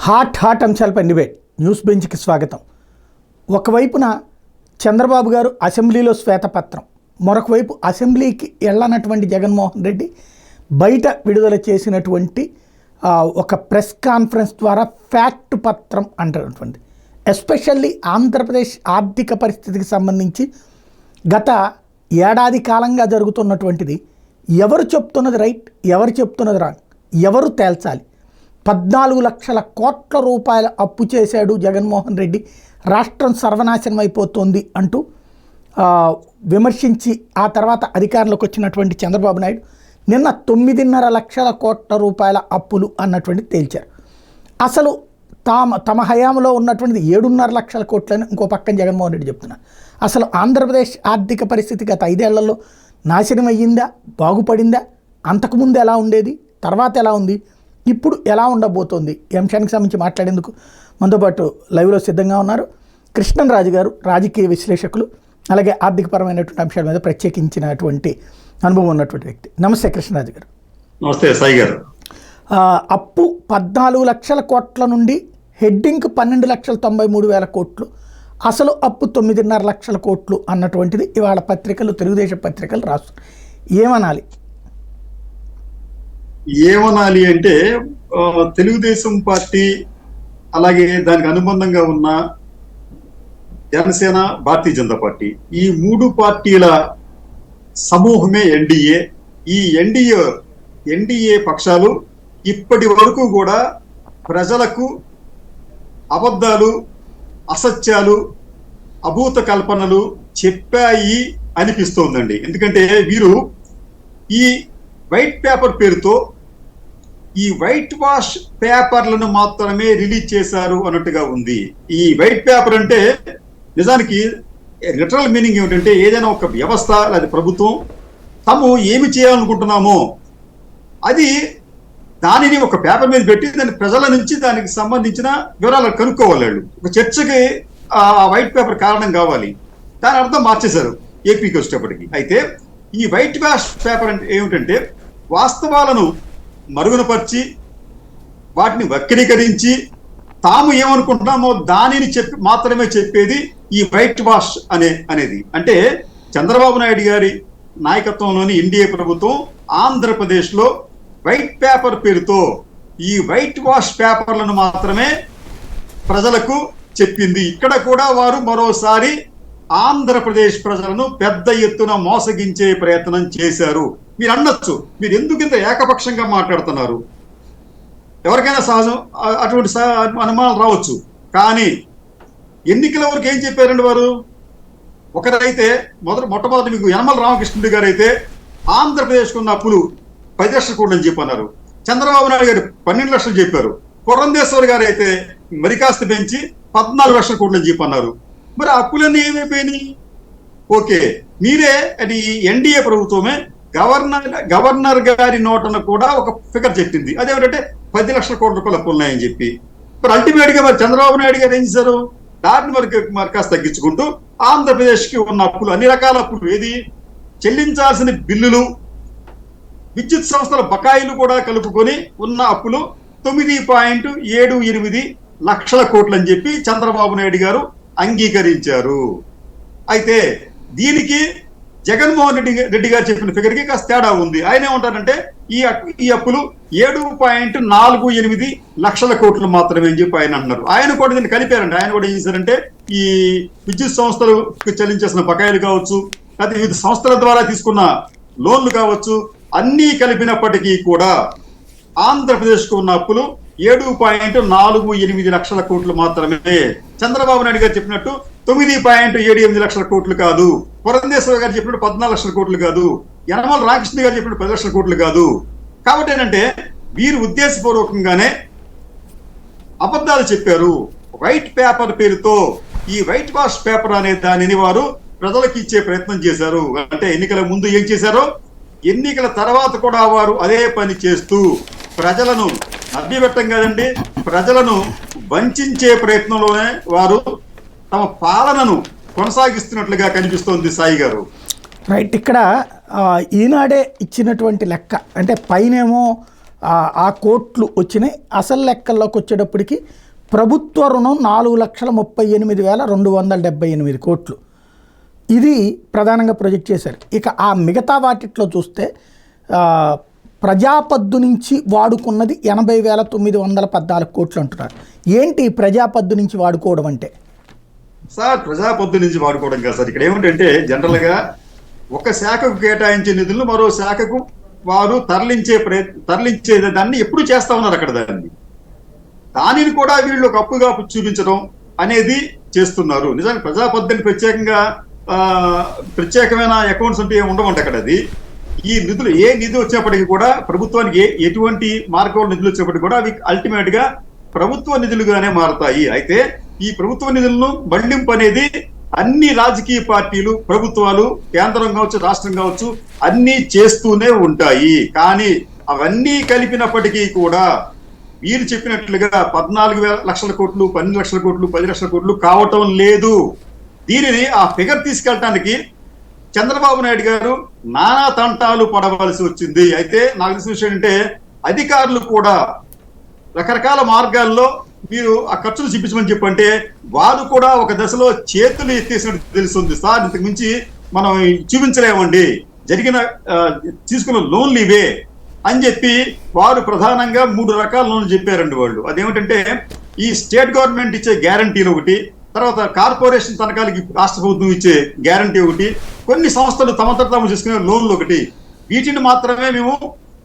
Hot అంశాలపై debate news బెంచ్కి స్వాగతం. ఒకవైపున చంద్రబాబు గారు అసెంబ్లీలో శ్వేతపత్రం, మరొక వైపు అసెంబ్లీకి వెళ్ళనటువంటి జగన్మోహన్ రెడ్డి బయట విడుదల చేసినటువంటి ఒక ప్రెస్ కాన్ఫరెన్స్ ద్వారా ఫ్యాక్ట్ పత్రం అంటున్నటువంటి, ఎస్పెషల్లీ ఆంధ్రప్రదేశ్ ఆర్థిక పరిస్థితికి సంబంధించి గత ఏడాది కాలంగా జరుగుతున్నటువంటిది ఎవరు చెప్తున్నది రైట్, ఎవరు చెప్తున్నది రాంగ్, ఎవరు తేల్చాలి. 14 లక్షల కోట్ల రూపాయల అప్పు చేశాడు జగన్మోహన్ రెడ్డి, రాష్ట్రం సర్వనాశనం అయిపోతుంది అంటూ విమర్శించి ఆ తర్వాత అధికారంలోకి వచ్చినటువంటి చంద్రబాబు నాయుడు నిన్న 9.5 లక్షల కోట్ల రూపాయల అప్పులు అన్నటువంటి తేల్చారు. అసలు తమ హయాంలో ఉన్నటువంటిది 7.5 లక్షల కోట్లని ఇంకో పక్కన జగన్మోహన్ రెడ్డి చెప్తున్నారు. అసలు ఆంధ్రప్రదేశ్ ఆర్థిక పరిస్థితి గత 5 ఏళ్లలో నాశనం అయ్యిందా, బాగుపడిందా, అంతకుముందు ఎలా ఉండేది, తర్వాత ఎలా ఉంది, ఇప్పుడు ఎలా ఉండబోతోంది, ఈ అంశానికి సంబంధించి మాట్లాడేందుకు మనతో పాటు లైవ్లో సిద్ధంగా ఉన్నారు కృష్ణరాజు గారు, రాజకీయ విశ్లేషకులు, అలాగే ఆర్థికపరమైనటువంటి అంశాల మీద ప్రత్యేకించినటువంటి అనుభవం ఉన్నటువంటి వ్యక్తి. నమస్తే కృష్ణరాజు గారు. నమస్తే సాయి గారు. అప్పు 14 లక్షల కోట్ల నుండి హెడ్డింగ్ 12,93,000 కోట్లు, అసలు అప్పు 9.5 లక్షల కోట్లు అన్నటువంటిది ఇవాళ పత్రికలు, తెలుగుదేశం పత్రికలు రాస్తున్నారు. ఏమనాలి అంటే తెలుగుదేశం పార్టీ అలాగే దానికి అనుబంధంగా ఉన్న జనసేన, భారతీయ జనతా పార్టీ, ఈ 3 పార్టీల సమూహమే ఎన్డీఏ. ఈ ఎన్డీఏ పక్షాలు ఇప్పటి వరకు కూడా ప్రజలకు అబద్ధాలు, అసత్యాలు, అభూత కల్పనలు చెప్పాయి అనిపిస్తోందండి. ఎందుకంటే వీరు ఈ వైట్ పేపర్ పేరుతో ఈ వైట్ వాష్ పేపర్లను మాత్రమే రిలీజ్ చేశారు అన్నట్టుగా ఉంది. ఈ వైట్ పేపర్ అంటే నిజానికి లిటరల్ మీనింగ్ ఏమిటంటే ఏదైనా ఒక వ్యవస్థ లేదా ప్రభుత్వం తాము ఏమి చేయాలనుకుంటున్నామో అది దానిని ఒక పేపర్ మీద పెట్టి దాని ప్రజల నుంచి దానికి సంబంధించిన వివరాలు కనుక్కోవాలి. వాళ్ళు ఒక చర్చకి ఆ వైట్ పేపర్ కారణం కావాలి. దాని అర్థం మార్చేశారు ఏపీకి వచ్చేటప్పటికి. అయితే ఈ వైట్ వాష్ పేపర్ అంటే ఏమిటంటే వాస్తవాలను మరుగునపరిచి వాటిని వక్రీకరించి తాము ఏమనుకుంటున్నామో దానిని మాత్రమే చెప్పేది ఈ వైట్ వాష్ అనేది. అంటే చంద్రబాబు నాయుడు గారి నాయకత్వంలోని ఎన్డీఏ ప్రభుత్వం ఆంధ్రప్రదేశ్లో వైట్ పేపర్ పేరుతో ఈ వైట్ వాష్ పేపర్లను మాత్రమే ప్రజలకు చెప్పింది. ఇక్కడ కూడా వారు మరోసారి ఆంధ్రప్రదేశ్ ప్రజలను పెద్ద ఎత్తున మోసగించే ప్రయత్నం చేశారు. మీరు అనొచ్చు, మీరు ఎందుకు ఇంత ఏకపక్షంగా మాట్లాడుతున్నారు, ఎవరికైనా సహజం అటువంటి అనుమానాలు రావచ్చు. కానీ ఎన్నికల వరకు ఏం చెప్పారండి వారు? ఒకరైతే మొట్టమొదటి మీకు యనమల రామకృష్ణుడి గారు అయితే ఆంధ్రప్రదేశ్కు ఉన్న అప్పులు 10 లక్షల కోట్లు అని చెప్పన్నారు. చంద్రబాబు నాయుడు గారు 12 లక్షలు చెప్పారు. పురంధేశ్వరి గారు అయితే మరి కాస్త పెంచి 14 లక్షల కోట్లు అని చెప్పన్నారు. మరి అప్పులన్నీ ఏమైపోయినాయి? ఓకే, మీరే అది ఎన్డీఏ ప్రభుత్వమే గవర్నర్ గారి నోటన కూడా ఒక ఫిగర్ చెప్పింది, అదేమిటంటే 10 లక్షల కోట్ల రూపాయలు అప్పులు ఉన్నాయని చెప్పి. మరి అల్టిమేట్ గా మరి చంద్రబాబు నాయుడు గారు ఏం చేశారు? దాన్ని మరి కాస్త తగ్గించుకుంటూ ఆంధ్రప్రదేశ్ కి ఉన్న అప్పులు, అన్ని రకాల అప్పులు, ఏది చెల్లించాల్సిన బిల్లులు, విద్యుత్ సంస్థల బకాయిలు కూడా కలుపుకొని ఉన్న అప్పులు 9.78 లక్షల కోట్లు అని చెప్పి చంద్రబాబు నాయుడు గారు అంగీకరించారు. అయితే దీనికి జగన్మోహన్ రెడ్డి గారు చెప్పిన ఫిగర్ కి కాస్త తేడా ఉంది. ఆయన ఏమంటారంటే ఈ అప్పులు 7.48 లక్షల కోట్లు మాత్రమే అని చెప్పి ఆయన అంటున్నారు. ఆయన కూడా దీన్ని కలిపారండి. ఆయన కూడా ఏం చేశారంటే ఈ విద్యుత్ సంస్థలకు చెల్లించేసిన బకాయిలు కావచ్చు, లేదా వివిధ సంస్థల ద్వారా తీసుకున్న లోన్లు కావచ్చు, అన్నీ కలిపినప్పటికీ కూడా ఆంధ్రప్రదేశ్కు ఉన్న అప్పులు 7.48 లక్షల కోట్లు మాత్రమే. చంద్రబాబు నాయుడు గారు చెప్పినట్టు 9.78 లక్షల కోట్లు కాదు, పురంధేశ్వరి గారు చెప్పినట్టు 14 లక్షల కోట్లు కాదు, యనమల రామకృష్ణ గారు చెప్పినట్టు 10 లక్షల కోట్లు కాదు. కాబట్టి ఏంటంటే వీరు ఉద్దేశపూర్వకంగానే అబద్ధాలు చెప్పారు. వైట్ పేపర్ పేరుతో ఈ వైట్ వాష్ పేపర్ అనే దానిని వారు ప్రజలకు ఇచ్చే ప్రయత్నం చేశారు. అంటే ఎన్నికల ముందు ఏం చేశారో ఎన్నికల తర్వాత కూడా వారు అదే పని చేస్తూ ప్రజలను నవ్విపెట్టం కాదండి, ప్రజలను వంచే ప్రయత్నంలోనే వారు తమ పాలనను కొనసాగిస్తున్నట్లుగా కనిపిస్తోంది సాయి గారు. రైట్. ఇక్కడ ఈనాడే ఇచ్చినటువంటి లెక్క అంటే పైనేమో ఆ కోట్లు వచ్చినాయి. అసలు లెక్కల్లోకి వచ్చేటప్పటికి ప్రభుత్వ రుణం 4,38,278 కోట్లు. ఇది ప్రధానంగా ప్రొజెక్ట్ చేశారు. ఇక ఆ మిగతా వాటిట్లో చూస్తే ప్రజాపద్దు నుంచి వాడుకున్నది 80,914 కోట్లు అంటున్నారు. ఏంటి ప్రజాపద్దు నుంచి వాడుకోవడం అంటే? సార్, ప్రజాపద్దు నుంచి వాడుకోవడం కాదు సార్. ఇక్కడ ఏమిటంటే జనరల్ గా ఒక శాఖకు కేటాయించే నిధులను మరో శాఖకు వారు తరలించే దాన్ని ఎప్పుడు చేస్తా ఉన్నారు అక్కడ. దానిని కూడా వీళ్ళు ఒక అప్పుగా చూపించడం అనేది చేస్తున్నారు. నిజానికి ప్రజాపద్దుని ప్రత్యేకమైన అకౌంట్స్ అంటే ఉండవంట అక్కడ. అది ఈ నిధులు ఏ నిధి వచ్చేప్పటికీ కూడా ప్రభుత్వానికి ఎటువంటి మార్గంలో నిధులు వచ్చేప్పటికీ కూడా అవి అల్టిమేట్ గా ప్రభుత్వ నిధులుగానే మారుతాయి. అయితే ఈ ప్రభుత్వ నిధులను మళ్లింపు అనేది అన్ని రాజకీయ పార్టీలు, ప్రభుత్వాలు, కేంద్రం కావచ్చు, రాష్ట్రం కావచ్చు, అన్ని చేస్తూనే ఉంటాయి. కానీ అవన్నీ కలిపినప్పటికీ కూడా వీరు చెప్పినట్లుగా 14,000 లక్షల కోట్లు, 12 లక్షల కోట్లు, 10 లక్షల కోట్లు కావటం లేదు. దీనిని ఆ ఫిగర్ తీసుకెళ్ళటానికి చంద్రబాబు నాయుడు గారు నానా తంటాలు పడవలసి వచ్చింది. అయితే నాకు తెలిసిన విషయం అంటే అధికారులు కూడా రకరకాల మార్గాల్లో మీరు ఆ ఖర్చులు చూపించమని చెప్పంటే వారు కూడా ఒక దశలో చేతులు ఎత్తేసినట్టు తెలుస్తుంది. సార్, ఇంతకు మించి మనం చూపించలేమండి, తీసుకున్న లోన్లు ఇవే అని చెప్పి వారు ప్రధానంగా 3 రకాల లోన్లు చెప్పారండి వాళ్ళు. అదేమిటంటే ఈ స్టేట్ గవర్నమెంట్ ఇచ్చే గ్యారంటీలు ఒకటి, తర్వాత కార్పొరేషన్ తనకాలకి రాష్ట్ర ప్రభుత్వం ఇచ్చే గ్యారంటీ ఒకటి, కొన్ని సంస్థలు తమంతట తాము చేసుకునే లోన్లు ఒకటి. వీటిని మాత్రమే మేము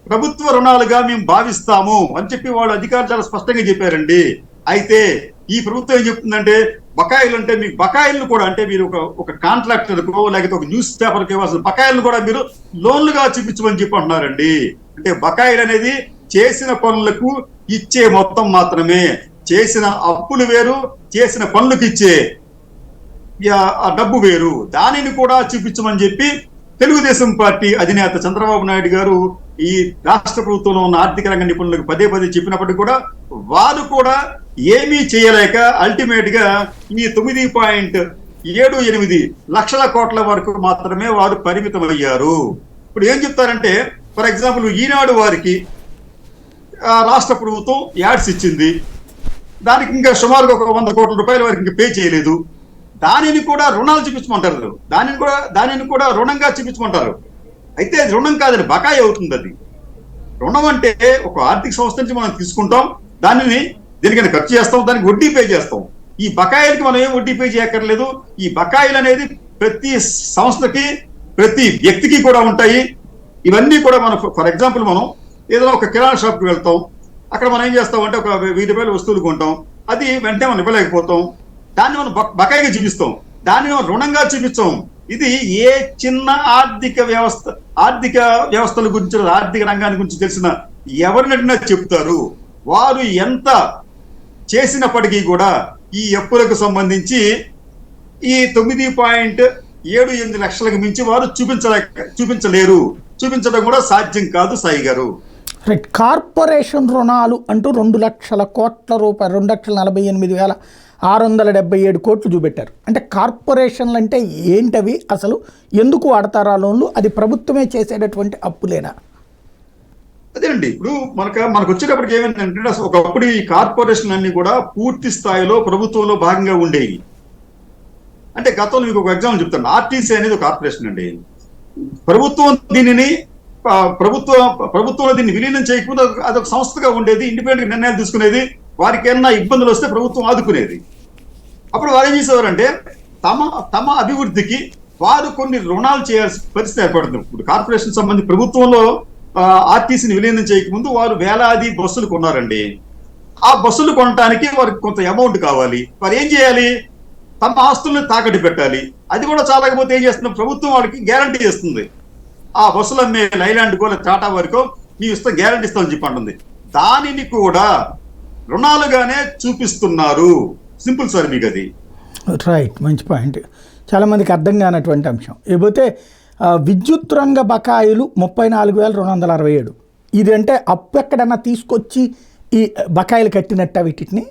ప్రభుత్వ రుణాలుగా మేము భావిస్తాము అని చెప్పి వాళ్ళు అధికారులు చాలా స్పష్టంగా చెప్పారండి. అయితే ఈ ప్రభుత్వం ఏం చెప్తుందంటే బకాయిలు అంటే మీకు బకాయిలను కూడా, అంటే మీరు ఒక కాంట్రాక్టర్కో లేకపోతే ఒక న్యూస్ పేపర్కి ఇవ్వాల్సిన బకాయిలను కూడా మీరు లోన్లుగా చూపించమని చెప్పి అంటున్నారండి. అంటే బకాయిలు అనేది చేసిన పనులకు ఇచ్చే మొత్తం మాత్రమే. చేసిన అప్పులు వేరు, చేసిన పనులకు ఇచ్చే ఆ డబ్బు వేరు. దానిని కూడా చూపించమని చెప్పి తెలుగుదేశం పార్టీ అధినేత చంద్రబాబు నాయుడు గారు ఈ రాష్ట్ర ప్రభుత్వంలో ఉన్న ఆర్థిక రంగ నిపుణులకు పదే చెప్పినప్పటికీ కూడా వారు కూడా ఏమీ చేయలేక అల్టిమేట్ గా ఈ 9.78 లక్షల కోట్ల వరకు మాత్రమే వారు పరిమితమయ్యారు. ఇప్పుడు ఏం చెప్తారంటే, ఫర్ ఎగ్జాంపుల్ ఈనాడు వారికి రాష్ట్ర ప్రభుత్వం యాడ్స్ ఇచ్చింది, దానికి ఇంకా సుమారుగా ఒక 100 కోట్ల రూపాయల వరకు ఇంకా పే చేయలేదు. దానిని కూడా రుణాలు చూపించమంటారు, దానిని కూడా రుణంగా చూపించమంటారు. అయితే అది రుణం కాదని బకాయి అవుతుంది. అది రుణం అంటే ఒక ఆర్థిక సంస్థ నుంచి మనం తీసుకుంటాం, దానిని దేనికైనా ఖర్చు చేస్తాం, దానికి వడ్డీ పే చేస్తాం. ఈ బకాయిలకి మనం ఏం వడ్డీ పే చేయక్కర్లేదు. ఈ బకాయిలు అనేది ప్రతి సంస్థకి, ప్రతి వ్యక్తికి కూడా ఉంటాయి. ఇవన్నీ కూడా మనం ఫర్ ఎగ్జాంపుల్ మనం ఏదైనా ఒక కిరాణా షాప్కి వెళ్తాం, అక్కడ మనం ఏం చేస్తాం అంటే ఒక 1000 రూపాయల వస్తువులు కొంటాం, అది వెంటనే మనం ఇవ్వలేకపోతాం, దాన్ని మనం బకాయిగా చూపిస్తాం, దాన్ని మనం రుణంగా చూపించాం. ఇది ఏ చిన్న ఆర్థిక వ్యవస్థల గురించి, ఆర్థిక రంగాన్ని గురించి తెలిసిన ఎవరినైనా చెప్తారు. వారు ఎంత చేసినప్పటికీ కూడా ఈ అప్పులకు సంబంధించి ఈ 9.78 లక్షలకు మించి వారు చూపించలేరు. చూపించడం కూడా సాధ్యం కాదు సాయి గారు. రైట్. కార్పొరేషన్ రుణాలు అంటూ 2 లక్షల కోట్ల రూపాయలు, 2,48,677 కోట్లు చూపెట్టారు. అంటే కార్పొరేషన్లు అంటే ఏంటవి, అసలు ఎందుకు వాడతారా లోన్లు, అది ప్రభుత్వమే చేసేటటువంటి అప్పులేనా? అదేనండి, ఇప్పుడు మనకు వచ్చేటప్పటికి ఏమైందంటే ఒకప్పుడు ఈ కార్పొరేషన్ అన్ని కూడా పూర్తి స్థాయిలో ప్రభుత్వంలో భాగంగా ఉండేవి. అంటే గతంలో మీకు ఒక ఎగ్జాంపుల్ చెప్తాను. ఆర్టీసీ అనేది ఒక కార్పొరేషన్ అండి. ప్రభుత్వంలో దీన్ని విలీనం చేయకపోతే అదొక సంస్థగా ఉండేది, ఇండిపెండెంట్ నిర్ణయాలు తీసుకునేది, వారికి ఏమన్నా ఇబ్బందులు వస్తే ప్రభుత్వం ఆదుకునేది. అప్పుడు వారు ఏం చేసేవారంటే తమ అభివృద్ధికి వారు కొన్ని రుణాలు చేయాల్సిన పరిస్థితి ఏర్పడుతుంది. ఇప్పుడు కార్పొరేషన్ సంబంధించి ప్రభుత్వంలో ఆర్టీసీని విలీనం చేయకముందు వారు వేలాది బస్సులు కొన్నారండి. ఆ బస్సులు కొనడానికి వారికి కొంత అమౌంట్ కావాలి. వారు ఏం చేయాలి? తమ ఆస్తులను తాకట్టు పెట్టాలి. అది కూడా చాలకపోతే ఏం చేస్తున్నాం, ప్రభుత్వం వాళ్ళకి గ్యారంటీ చేస్తుంది. ఆ బస్సులు అమ్మే లైలాండ్ కో టాటా వారికో మీ ఇస్తాం, గ్యారంటీ ఇస్తామని చెప్పి అంటుంది. దానిని కూడా రుణాలుగానే చూపిస్తున్నారు. సింపుల్ సార్ మీకు అది. రైట్, మంచి పాయింట్. చాలామందికి అర్థం కానటువంటి అంశం. ఇకపోతే విద్యుత్ రంగ బకాయిలు 34,267. ఇది అంటే అప్పు ఎక్కడన్నా తీసుకొచ్చి ఈ బకాయిలు కట్టినట్ట వీటిని?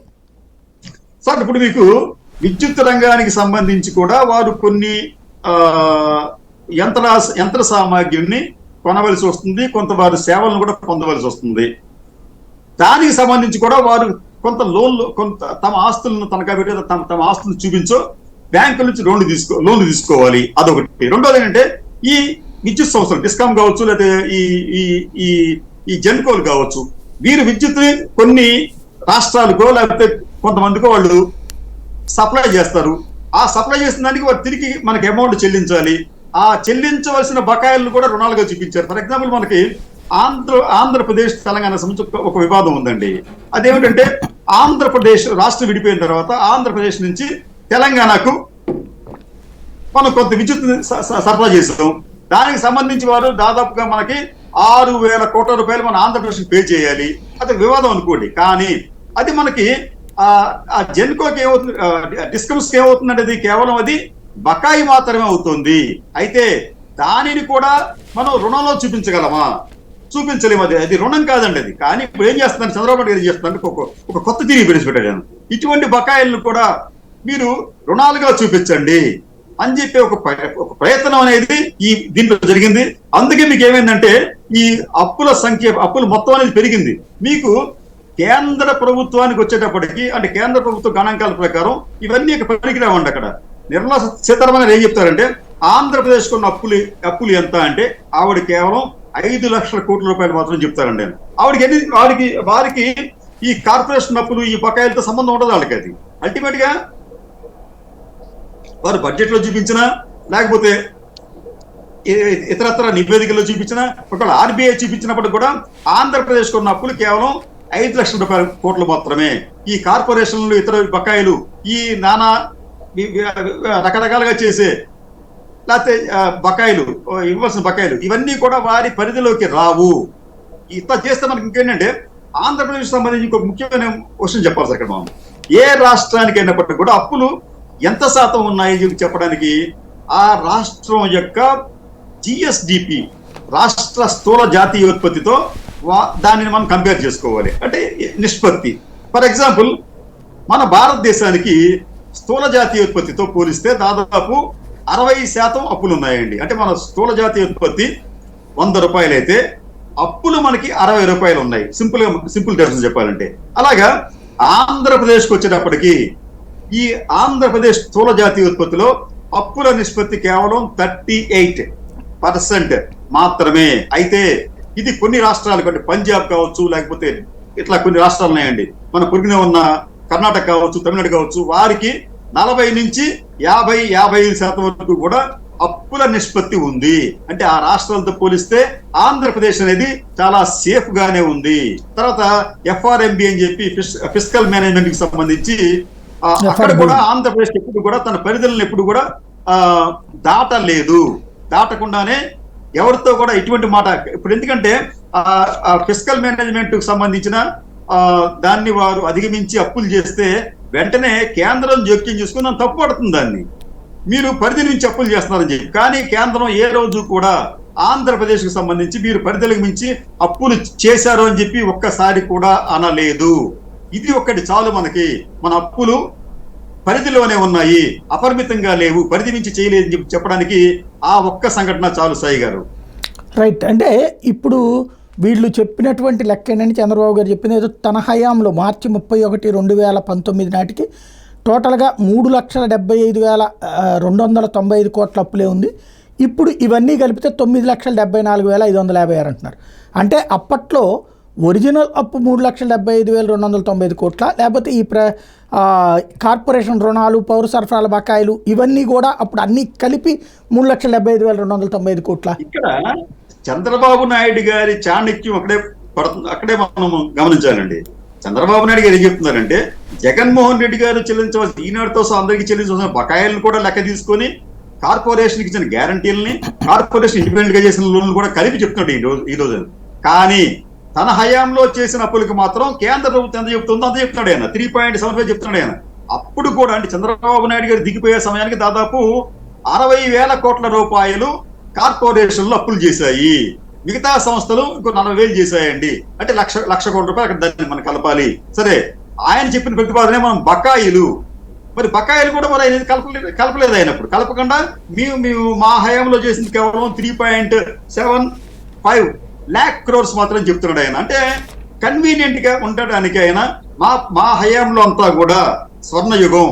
సార్, ఇప్పుడు మీకు విద్యుత్ రంగానికి సంబంధించి కూడా వారు కొన్ని యంత్ర సామాగ్రిని కొనవలసి వస్తుంది, కొంత వారి సేవలను కూడా పొందవలసి వస్తుంది. దానికి సంబంధించి కూడా వారు కొంత లోన్లు, కొంత తమ ఆస్తులను తనఖా పెట్టి తమ ఆస్తులను చూపించో బ్యాంకుల నుంచి లోన్లు తీసుకోవాలి. అదొకటి. రెండోది ఏంటంటే ఈ విద్యుత్ సంస్థలు డిస్కామ్ కావచ్చు, లేకపోతే ఈ జెన్కోలు కావచ్చు, వీరు విద్యుత్ని కొన్ని రాష్ట్రాలకో లేకపోతే కొంతమందికో వాళ్ళు సప్లై చేస్తారు. ఆ సప్లై చేసిన దానికి వారు తిరిగి మనకి అమౌంట్ చెల్లించాలి. ఆ చెల్లించవలసిన బకాయిలను కూడా రుణాలుగా చూపించారు. ఫర్ ఎగ్జాంపుల్ మనకి ఆంధ్రప్రదేశ్ తెలంగాణ సంబంధించి ఒక వివాదం ఉందండి. అదేమిటంటే ఆంధ్రప్రదేశ్ రాష్ట్రం విడిపోయిన తర్వాత ఆంధ్రప్రదేశ్ నుంచి తెలంగాణకు మనం కొంత విద్యుత్ సరఫరా చేస్తాం. దానికి సంబంధించి వారు దాదాపుగా మనకి 6,000 కోట్ల రూపాయలు మన ఆంధ్రప్రదేశ్ పే చేయాలి. అది వివాదం అనుకోండి. కానీ అది మనకి ఆ జెన్కోకి ఏమవుతుంది, డిస్కమ్స్ కి ఏమవుతుందంటే అది కేవలం అది బకాయి మాత్రమే అవుతుంది. అయితే దానిని కూడా మనం రుణంలో చూపించగలమా? చూపించలేము. అది రుణం కాదండి అది. కానీ ఇప్పుడు ఏం చేస్తున్నాను, చంద్రబాబు నాయుడు ఏం చేస్తున్నారంటే ఒక కొత్త తీరు ప్రవేశపెట్టాను. ఇటువంటి బకాయిలను కూడా మీరు రుణాలుగా చూపించండి అని చెప్పి ఒక ప్రయత్నం అనేది దీంట్లో జరిగింది. అందుకే మీకు ఏమైందంటే ఈ అప్పుల మొత్తం అనేది పెరిగింది. మీకు కేంద్ర ప్రభుత్వానికి వచ్చేటప్పటికి, అంటే కేంద్ర ప్రభుత్వ గణాంకాల ప్రకారం ఇవన్నీ పనికిరావండి. అక్కడ నిర్మలా సీతారామన్ ఏం చెప్తారంటే ఆంధ్రప్రదేశ్ ఉన్న అప్పులు ఎంత అంటే ఆవిడ కేవలం 5 లక్షల కోట్ల రూపాయలు మాత్రం చెప్తారండి. వారికి ఈ కార్పొరేషన్ అప్పులు, ఈ బకాయిలతో సంబంధం ఉండదు వాళ్ళకి. అది అల్టిమేట్ గా వారు బడ్జెట్ లో చూపించినా, లేకపోతే ఇతరత్ర నివేదికల్లో చూపించినా, ఒకవేళ ఆర్బీఐ చూపించినప్పటికి కూడా ఆంధ్రప్రదేశ్ ఉన్న అప్పులు కేవలం 5 లక్షల కోట్లు మాత్రమే. ఈ కార్పొరేషన్లు, ఇతర బకాయిలు, ఈ నానా రకరకాలుగా చేసే లేకపోతే బకాయిలు, ఇవ్వాల్సిన బకాయిలు, ఇవన్నీ కూడా వారి పరిధిలోకి రావు. ఇట్లా చేస్తే మనకి ఇంకేంటంటే ఆంధ్రప్రదేశ్ సంబంధించి ఇంకొక ముఖ్యమైన క్వశ్చన్ చెప్పాలి సార్. ఇక్కడ మనం ఏ రాష్ట్రానికి అయినప్పటికీ కూడా అప్పులు ఎంత శాతం ఉన్నాయని చెప్పడానికి ఆ రాష్ట్రం యొక్క జిఎస్డిపి, రాష్ట్ర స్థూల జాతీయోత్పత్తితో దానిని మనం కంపేర్ చేసుకోవాలి. అంటే నిష్పత్తి. ఫర్ ఎగ్జాంపుల్ మన భారతదేశానికి స్థూల జాతీయోత్పత్తితో పోలిస్తే దాదాపు 60% అప్పులు ఉన్నాయండి. అంటే మన స్థూల జాతీయోత్పత్తి 100 రూపాయలు అయితే అప్పులు మనకి 60 రూపాయలు ఉన్నాయి. సింపుల్ టర్మ్స్ చెప్పాలంటే. అలాగా ఆంధ్రప్రదేశ్కి వచ్చేటప్పటికి ఈ ఆంధ్రప్రదేశ్ స్థూల జాతీయోత్పత్తిలో అప్పుల నిష్పత్తి కేవలం 38% మాత్రమే. అయితే ఇది కొన్ని రాష్ట్రాలు, అంటే పంజాబ్ కావచ్చు, లేకపోతే ఇట్లా కొన్ని రాష్ట్రాలు ఉన్నాయండి. మన పొరుగునే ఉన్న కర్ణాటక కావచ్చు, తమిళనాడు కావచ్చు, వారికి 40 నుంచి 50-55% వరకు కూడా అప్పుల నిష్పత్తి ఉంది. అంటే ఆ రాష్ట్రాలతో పోలిస్తే ఆంధ్రప్రదేశ్ అనేది చాలా సేఫ్ గానే ఉంది. తర్వాత ఎఫ్ఆర్ఎంబి అని చెప్పి ఫిస్కల్ మేనేజ్మెంట్ కి సంబంధించి అక్కడ కూడా ఆంధ్రప్రదేశ్ ఎప్పుడు కూడా తన పరిధులను ఎప్పుడు కూడా దాటలేదు. దాటకుండానే ఎవరితో కూడా ఇటువంటి మాట ఇప్పుడు, ఎందుకంటే ఫిస్కల్ మేనేజ్మెంట్ కు సంబంధించిన దాన్ని వారు అధిగమించి అప్పులు చేస్తే వెంటనే కేంద్రం జోక్యం చేసుకుని దాన్ని తప్పు పడుతుంది. దాన్ని మీరు పరిధి నుంచి అప్పులు చేస్తున్నారని చెప్పి. కానీ కేంద్రం ఏ రోజు కూడా ఆంధ్రప్రదేశ్ కు సంబంధించి మీరు పరిధిలకు మించి అప్పులు చేశారు అని చెప్పి ఒక్కసారి కూడా అనలేదు. ఇది ఒక్కటి చాలు మనకి. మన అప్పులు పరిధిలోనే ఉన్నాయి, అపరిమితంగా లేవు, పరిధి మించి చేయలేదు అని చెప్పడానికి ఆ ఒక్క సంఘటన చాలు సాయి గారు. రైట్. అంటే ఇప్పుడు వీళ్ళు చెప్పినటువంటి లెక్క ఏంటంటే చంద్రబాబు గారు చెప్పింది ఏదో తన హయాంలో మార్చి 31, 2019 నాటికి టోటల్గా 3,75,295 కోట్ల అప్పులే ఉంది. ఇప్పుడు ఇవన్నీ కలిపితే 9,74,556 అంటున్నారు. అంటే అప్పట్లో ఒరిజినల్ అప్పు 3,75,295 కోట్ల, లేకపోతే ఈ కార్పొరేషన్ రుణాలు, పౌర సరఫరాల బకాయిలు, ఇవన్నీ కూడా అప్పుడు అన్ని కలిపి 3,75,295 కోట్ల. ఇక్కడ చంద్రబాబు నాయుడు గారి చాణక్యం అక్కడే మనం గమనించాలండి. చంద్రబాబు నాయుడు గారు ఏం చెప్తున్నారంటే జగన్మోహన్ రెడ్డి గారు చెల్లించవలసిన, ఈనాడుతో అందరికీ చెల్లించవలసిన బకాయిలను కూడా లెక్క తీసుకొని కార్పొరేషన్కి ఇచ్చిన గ్యారంటీలని, కార్పొరేషన్ ఇండిపెండెంట్ గా చేసిన లోన్లు కూడా కలిపి చెప్తున్నాడు ఈ రోజు. కానీ తన హయాంలో చేసిన అప్పులకు మాత్రం కేంద్ర ప్రభుత్వం ఎంత చెప్తుందో అంత చెప్తున్నాడు ఆయన. 3.75 చెప్తున్నాడు ఆయన. అప్పుడు కూడా అంటే చంద్రబాబు నాయుడు గారు దిగిపోయే సమయానికి దాదాపు 60,000 కోట్ల రూపాయలు కార్పొరేషన్లు అప్పులు చేశాయి. మిగతా సంస్థలు ఇంకో 40,000 చేశాయండి. అంటే లక్ష కోట్ల రూపాయలు అక్కడ దాన్ని మనం కలపాలి. సరే, ఆయన చెప్పిన ప్రతిపాదనే మనం బకాయిలు. మరి బకాయిలు కూడా మరి ఆయన కలపలేదు. అయినప్పుడు కలపకుండా మేము మా హయాంలో చేసింది కేవలం 3.75 lakh crores మాత్రం చెప్తున్నాడు ఆయన. అంటే కన్వీనియంట్ గా ఉండడానికి అయినా మా హయాంలో అంతా కూడా స్వర్ణయుగం,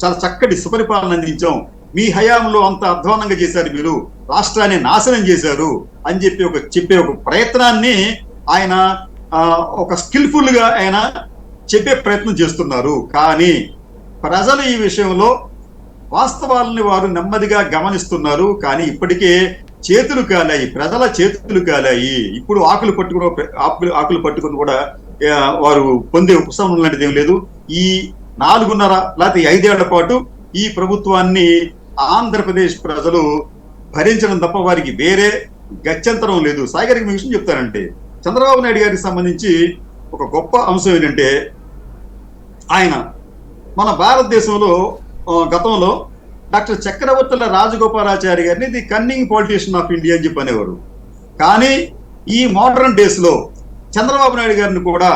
చాలా చక్కటి సుపరిపాలన అందించాం, మీ హయాంలో అంత అధ్వానంగా చేశారు, మీరు రాష్ట్రాన్ని నాశనం చేశారు అని చెప్పే ఒక ప్రయత్నాన్ని ఆయన ఒక స్కిల్ఫుల్ గా ఆయన చెప్పే ప్రయత్నం చేస్తున్నారు. కానీ ప్రజలు ఈ విషయంలో వాస్తవాలని వారు నెమ్మదిగా గమనిస్తున్నారు. కానీ ఇప్పటికే చేతులు కాలాయి, ప్రజల చేతులు కాలాయి. ఇప్పుడు ఆకులు పట్టుకుని కూడా వారు పొందే ఉపశమనం లాంటిది ఏం లేదు. ఈ 4.5 లేకపోతే 5 ఏళ్ల పాటు ఈ ప్రభుత్వాన్ని ఆంధ్రప్రదేశ్ ప్రజలు భరించడం తప్ప వారికి వేరే గత్యంతరం లేదు. సాగరికి మీ విషయం చెప్తానంటే, చంద్రబాబు నాయుడు గారికి సంబంధించి ఒక గొప్ప అంశం ఏంటంటే, ఆయన మన భారతదేశంలో గతంలో డాక్టర్ చక్రవర్తుల రాజగోపాలాచారి గారిని the cunning politician of India అని చెప్పి అనేవారు. కానీ ఈ మోడర్న్ డేస్ లో చంద్రబాబు నాయుడు గారిని కూడా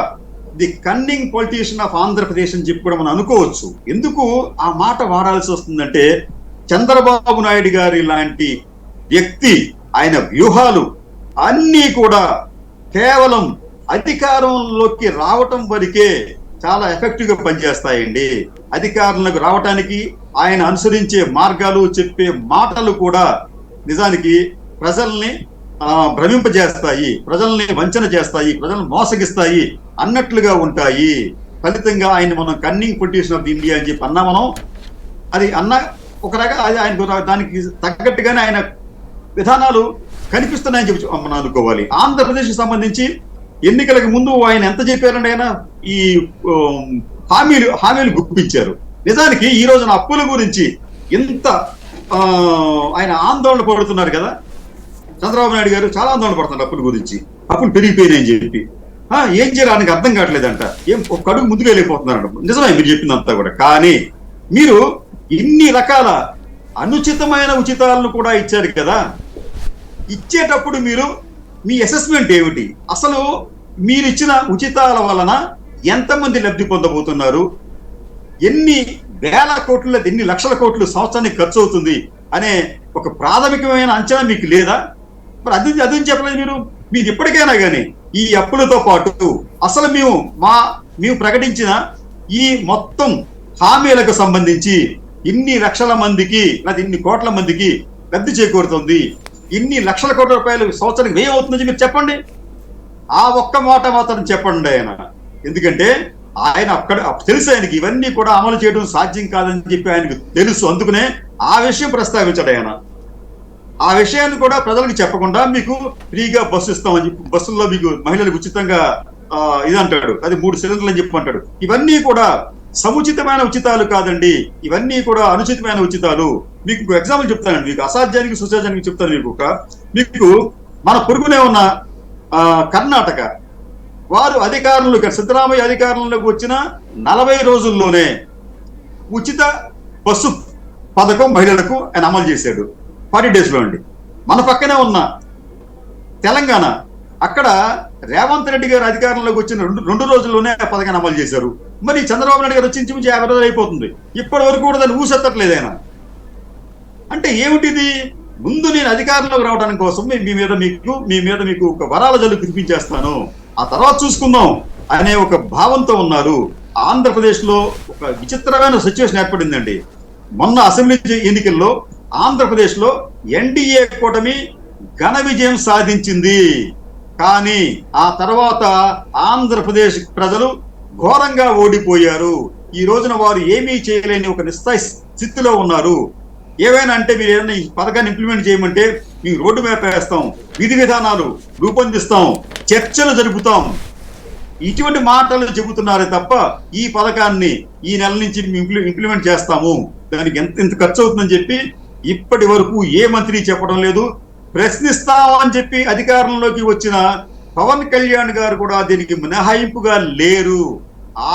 the cunning politician of Andhra Pradesh అని చెప్పి కూడా మనం అనుకోవచ్చు. ఎందుకు ఆ మాట వాడాల్సి వస్తుందంటే, చంద్రబాబు నాయుడు గారి లాంటి వ్యక్తి, ఆయన వ్యూహాలు అన్నీ కూడా కేవలం అధికారంలోకి రావటం వరకే చాలా ఎఫెక్టివ్ గా పనిచేస్తాయండి. అధికారంలోకి రావటానికి ఆయన అనుసరించే మార్గాలు, చెప్పే మాటలు కూడా నిజానికి ప్రజల్ని భ్రమింపజేస్తాయి, ప్రజల్ని వంచన చేస్తాయి, ప్రజల్ని మోసగిస్తాయి అన్నట్లుగా ఉంటాయి. ఫలితంగా ఆయన మనం కన్నింగ్ పొలిటీషియన్ ఆఫ్ ఇండియా అని చెప్పి అన్నా, మనం అది అన్న ఒక రకంగా ఆయన దానికి తగ్గట్టుగానే ఆయన విధానాలు కనిపిస్తున్నాయని చెప్పి మనం అనుకోవాలి. ఆంధ్రప్రదేశ్కి సంబంధించి ఎన్నికలకు ముందు ఆయన ఎంత చెప్పారండి, ఆయన ఈ హామీలు గుప్పించారు. నిజానికి ఈ రోజున అప్పుల గురించి ఎంత ఆయన ఆందోళన పడుతున్నారు కదా, చంద్రబాబు నాయుడు గారు చాలా ఆందోళన పడుతున్నారు అప్పుల గురించి. అప్పులు పెరిగిపోయినాయని చెప్పి ఏం చేయడానికి అర్థం కావట్లేదంట, ఒక అడుగు ముందుకు వెళ్ళిపోతున్నారంట. నిజమే మీరు చెప్పిందంతా కూడా. కానీ మీరు ఇన్ని రకాల అనుచితమైన ఉచితాలను కూడా ఇచ్చారు కదా, ఇచ్చేటప్పుడు మీరు మీ అసెస్మెంట్ ఏమిటి? అసలు మీరు ఇచ్చిన ఉచితాల వలన ఎంతమంది లబ్ధి పొందబోతున్నారు, ఎన్ని వేల కోట్లు ఎన్ని లక్షల కోట్లు సంవత్సరానికి ఖర్చు అవుతుంది అనే ఒక ప్రాథమికమైన అంచనా మీకు లేదా? మరి అది చెప్పలేదు మీరు ఇప్పటికైనా కానీ ఈ అప్పులతో పాటు అసలు మేము ప్రకటించిన ఈ మొత్తం హామీలకు సంబంధించి ఇన్ని లక్షల మందికి లేదా ఇన్ని కోట్ల మందికి లబ్ధి చేకూరుతుంది, ఇన్ని లక్షల కోట్ల రూపాయలు సంవత్సరానికి వ్యయం అవుతుందని మీరు చెప్పండి. ఆ ఒక్క మాట మాత్రం చెప్పండి ఆయన. ఎందుకంటే ఆయన అక్కడ తెలుసు, ఆయనకి ఇవన్నీ కూడా అమలు చేయడం సాధ్యం కాదని చెప్పి ఆయనకు తెలుసు. అందుకనే ఆ విషయం ప్రస్తావించాడు ఆయన. ఆ విషయాన్ని కూడా ప్రజలకు చెప్పకుండా మీకు ఫ్రీగా బస్సు ఇస్తామని చెప్పి, బస్సుల్లో మీకు మహిళలకు ఉచితంగా ఇది అంటాడు, అది 3 సిలిండర్లు అని చెప్పి అంటాడు. ఇవన్నీ కూడా సముచితమైన ఉచితాలు కాదండి, ఇవన్నీ కూడా అనుచితమైన ఉచితాలు. మీకు ఎగ్జాంపుల్ చెప్తానండి, మీకు అసాధ్యానికి సుసాధ్యానికి చెప్తాను. మీకు మన పొరుగునే ఉన్న కర్ణాటక వారు సిద్ధరామయ్య అధికారంలోకి వచ్చిన 40 రోజుల్లోనే ఉచిత బస్సు పథకం మహిళలకు ఆయన అమలు చేశాడు, 40 days లో అండి. మన పక్కనే ఉన్న తెలంగాణ, అక్కడ రేవంత్ రెడ్డి గారు అధికారంలోకి వచ్చిన 2 రోజుల్లోనే ఆ పథకాన్ని అమలు చేశారు. మరి చంద్రబాబు నాయుడు గారు వచ్చి 50 రోజులు అయిపోతుంది, ఇప్పటి వరకు కూడా దాన్ని ఊసెత్తట్లేదు ఆయన. అంటే ఏమిటిది? ముందు నేను అధికారంలోకి రావడానికి కోసం మీ మీద మీకు ఒక వరాల జల్లు కురిపించేస్తాను, ఆ తర్వాత చూసుకుందాం అనే ఒక భావంతో ఉన్నారు. ఆంధ్రప్రదేశ్ లో ఒక విచిత్రమైన సిచ్యువేషన్ ఏర్పడిందండి. మొన్న అసెంబ్లీ ఎన్నికల్లో ఆంధ్రప్రదేశ్ లో ఎన్డీఏ కూటమి ఘన విజయం సాధించింది. కానీ ఆ తర్వాత ఆంధ్రప్రదేశ్ ప్రజలు ఘోరంగా ఓడిపోయారు. ఈ రోజున వారు ఏమీ చేయలేని ఒక నిస్సాయ స్థితిలో ఉన్నారు. ఏవైనా అంటే మీరు ఏదైనా ఈ పథకాన్ని ఇంప్లిమెంట్ చేయమంటే మేము రోడ్డు మ్యాప్ వేస్తాం, విధి విధానాలు రూపొందిస్తాం, చర్చలు జరుపుతాం, ఇటువంటి మాటలు చెబుతున్నారే తప్ప ఈ పథకాన్ని ఈ నెల నుంచి ఇంప్లిమెంట్ చేస్తాము, దానికి ఎంత ఖర్చు అవుతుందని చెప్పి ఇప్పటి వరకు ఏ మంత్రి చెప్పడం లేదు. ప్రశ్నిస్తామని చెప్పి అధికారంలోకి వచ్చిన పవన్ కళ్యాణ్ గారు కూడా దీనికి మినహాయింపుగా లేరు.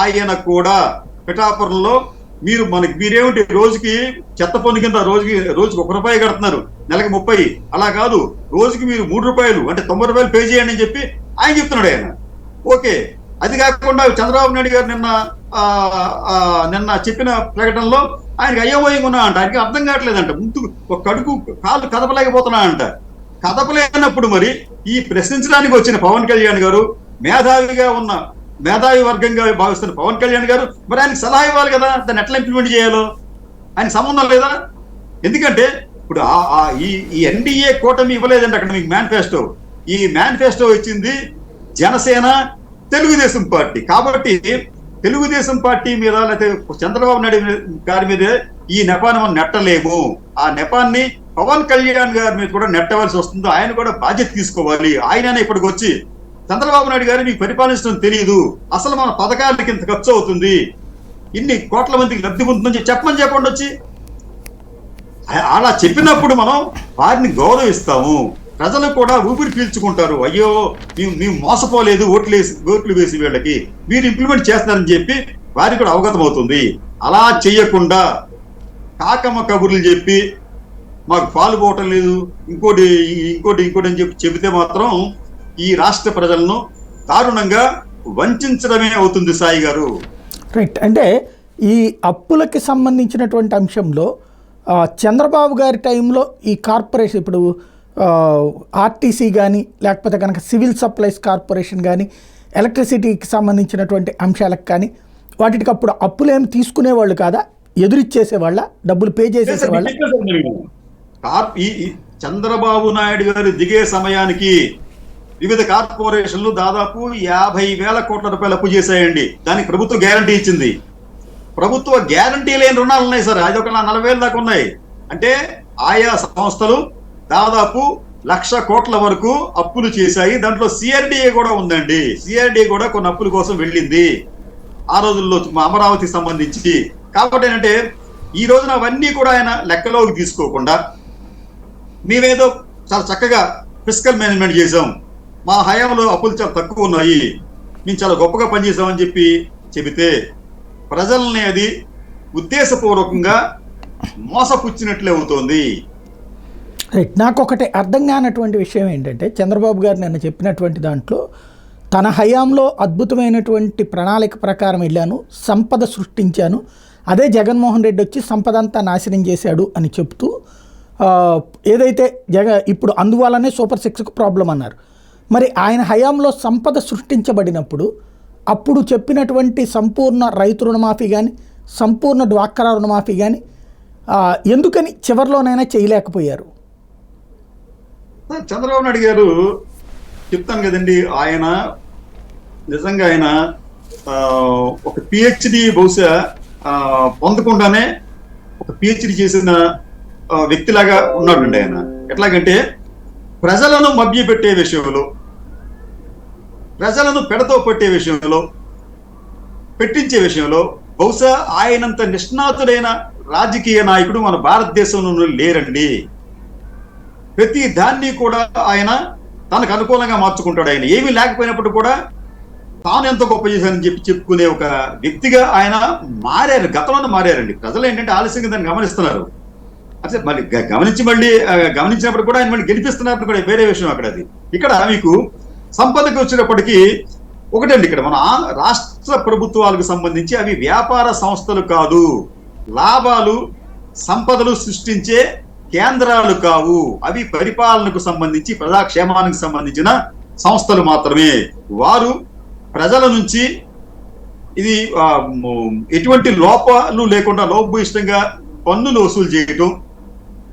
ఆయన కూడా పిఠాపురంలో మీరేమిటి రోజుకి చెత్త పన్ను కింద రోజుకి ₹1 కడుతున్నారు, నెలకి 30, అలా కాదు, రోజుకి మీరు ₹3 అంటే ₹90 పే చేయండి అని చెప్పి ఆయన చెప్తున్నాడు ఆయన. ఓకే, అది కాకుండా చంద్రబాబు నాయుడు గారు నిన్న చెప్పిన ప్రకటనలో ఆయనకి అయోమయంగా ఉన్నా అంట, ఆయనకి అర్థం కావట్లేదంట, ముందు ఒక కడుగు కాళ్ళు కదపలేకపోతున్నా అంట. కదపలేనప్పుడు మరి ఈ ప్రశ్నించడానికి వచ్చిన పవన్ కళ్యాణ్ గారు మేధావిగా ఉన్న మేధావి వర్గంగా భావిస్తున్న పవన్ కళ్యాణ్ గారు మరి ఆయనకి సలహా ఇవ్వాలి కదా, దాన్ని ఎట్లా ఇంప్లిమెంట్ చేయాలో ఆయన సంబంధం లేదా? ఎందుకంటే ఇప్పుడు ఈ ఎన్డీఏ కూటమి ఇవ్వలేదండి అక్కడ మీకు మేనిఫెస్టో. ఈ మేనిఫెస్టో ఇచ్చింది జనసేన, తెలుగుదేశం పార్టీ. కాబట్టి తెలుగుదేశం పార్టీ మీద లేకపోతే చంద్రబాబు నాయుడు గారి మీద ఈ నెపాన్ని మనం నెట్టలేము. ఆ నెపాన్ని పవన్ కళ్యాణ్ గారి మీద కూడా నెట్టవలసి వస్తుంది. ఆయన కూడా బాధ్యత తీసుకోవాలి. ఆయననే ఇప్పటికి వచ్చి చంద్రబాబు నాయుడు గారు మీకు పరిపాలించడం తెలియదు, అసలు మన పథకాలకి ఇంత ఖర్చు అవుతుంది, ఇన్ని కోట్ల మందికి లబ్ధి పొందుతుందని చెప్పండి వచ్చి. అలా చెప్పినప్పుడు మనం వారిని గౌరవిస్తాము. ప్రజలు కూడా ఊపిరి పీల్చుకుంటారు. అయ్యో మేము మోసపోలేదు, ఓట్లు వేసి వీళ్ళకి మీరు ఇంప్లిమెంట్ చేస్తున్నారని చెప్పి వారికి కూడా అవగతం అవుతుంది. అలా చెయ్యకుండా కాకమ్మ కబుర్లు చెప్పి మాకు పాలు పోవటం లేదు, ఇంకోటి అని చెప్పి చెబితే మాత్రం ఈ రాష్ట్ర ప్రజలను దారుణంగా వంచడమే అవుతుంది సాయి గారు. రైట్. అంటే ఈ అప్పులకి సంబంధించినటువంటి అంశంలో చంద్రబాబు గారి టైంలో ఈ కార్పొరేషన్, ఇప్పుడు ఆర్టీసీ కానీ లేకపోతే కనుక సివిల్ సప్లైస్ కార్పొరేషన్ కానీ ఎలక్ట్రిసిటీకి సంబంధించినటువంటి అంశాలకు కానీ వాటికి అప్పుడు అప్పులేమి తీసుకునేవాళ్ళు కాదా, ఎదురిచ్చేసేవాళ్ళ, డబ్బులు పే చేసేసేవాళ్ళ? చంద్రబాబు నాయుడు గారు దిగే సమయానికి వివిధ కార్పొరేషన్లు దాదాపు 50,000 కోట్ల రూపాయలు అప్పు చేశాయండి. దానికి ప్రభుత్వం గ్యారంటీ ఇచ్చింది. ప్రభుత్వ గ్యారంటీ లేని రుణాలు ఉన్నాయి సార్, అది ఒక 40,000 దాకా ఉన్నాయి. అంటే ఆయా సంస్థలు దాదాపు 1,00,000 కోట్ల వరకు అప్పులు చేశాయి. దాంట్లో సిఆర్డిఏ కూడా ఉందండి. సిఆర్డిఏ కూడా కొన్ని అప్పుల కోసం వెళ్ళింది ఆ రోజుల్లో అమరావతికి సంబంధించి. కాబట్టి ఏంటంటే ఈ రోజున అవన్నీ కూడా ఆయన లెక్కలోకి తీసుకోకుండా మేమేదో చాలా చక్కగా ఫిస్కల్ మేనేజ్మెంట్ చేసాం, మా హయాంలో అప్పులు చాలా తక్కువ ఉన్నాయి, మేము చాలా గొప్పగా పనిచేసామని చెబితే ప్రజల్ని అది ఉద్దేశపూర్వకంగా మోసపుచ్చినట్లే అవుతోంది. నాకు ఒకటి అర్థం కానటువంటి విషయం ఏంటంటే, చంద్రబాబు గారు నిన్న చెప్పినటువంటి దాంట్లో తన హయాంలో అద్భుతమైనటువంటి ప్రణాళిక ప్రకారం వెళ్ళాను, సంపద సృష్టించాను, అదే జగన్మోహన్ రెడ్డి వచ్చి సంపద అంతా నాశనం చేశాడు అని చెప్తూ ఏదైతే ఇప్పుడు అందువల్లనే సూపర్ 6కు ప్రాబ్లం అన్నారు. మరి ఆయన హయాంలో సంపద సృష్టించబడినప్పుడు అప్పుడు చెప్పినటువంటి సంపూర్ణ రైతు రుణమాఫీ కానీ సంపూర్ణ డ్వాక్రా రుణమాఫీ కానీ ఎందుకని చివరిలోనైనా చేయలేకపోయారు? చంద్రబాబు నాయుడు గారు చెప్తాను కదండి, ఆయన నిజంగా ఆయన ఒక పిహెచ్డి బహుశా పొందకుండానే ఒక పిహెచ్డి చేసిన వ్యక్తిలాగా ఉన్నాడండి ఆయన. ఎట్లాగంటే ప్రజలను మభ్యపెట్టే విషయంలో, ప్రజలను పెడతో పట్టే విషయంలో, పెట్టించే విషయంలో బహుశా ఆయనంత నిష్ణాతుడైన రాజకీయ నాయకుడు మన భారతదేశంలో లేరండి. ప్రతి దాన్ని కూడా ఆయన తనకు అనుకూలంగా మార్చుకుంటాడు. ఆయన ఏమీ లేకపోయినప్పుడు కూడా తాను ఎంత గొప్ప చేశానని చెప్పుకునే ఒక వ్యక్తిగా ఆయన మారారు, గతంలో మారారండి. ప్రజలు ఏంటంటే ఆలస్యంగా దాన్ని గమనిస్తున్నారు. అసలు మళ్ళీ గమనించినప్పుడు కూడా ఆయన మళ్ళీ గెలిపిస్తున్నారు కూడా వేరే విషయం అక్కడ. అది ఇక్కడ మీకు సంపదకు వచ్చేటప్పటికీ ఒకటండి, ఇక్కడ మన రాష్ట్ర ప్రభుత్వాలకు సంబంధించి అవి వ్యాపార సంస్థలు కాదు, లాభాలు సంపదలు సృష్టించే కేంద్రాలు కావు, అవి పరిపాలనకు సంబంధించి ప్రజాక్షేమానికి సంబంధించిన సంస్థలు మాత్రమే. వారు ప్రజల నుంచి ఇది ఎటువంటి లోపాలు లేకుండా లోపభూయిష్టంగా పన్నులు వసూలు చేయటం,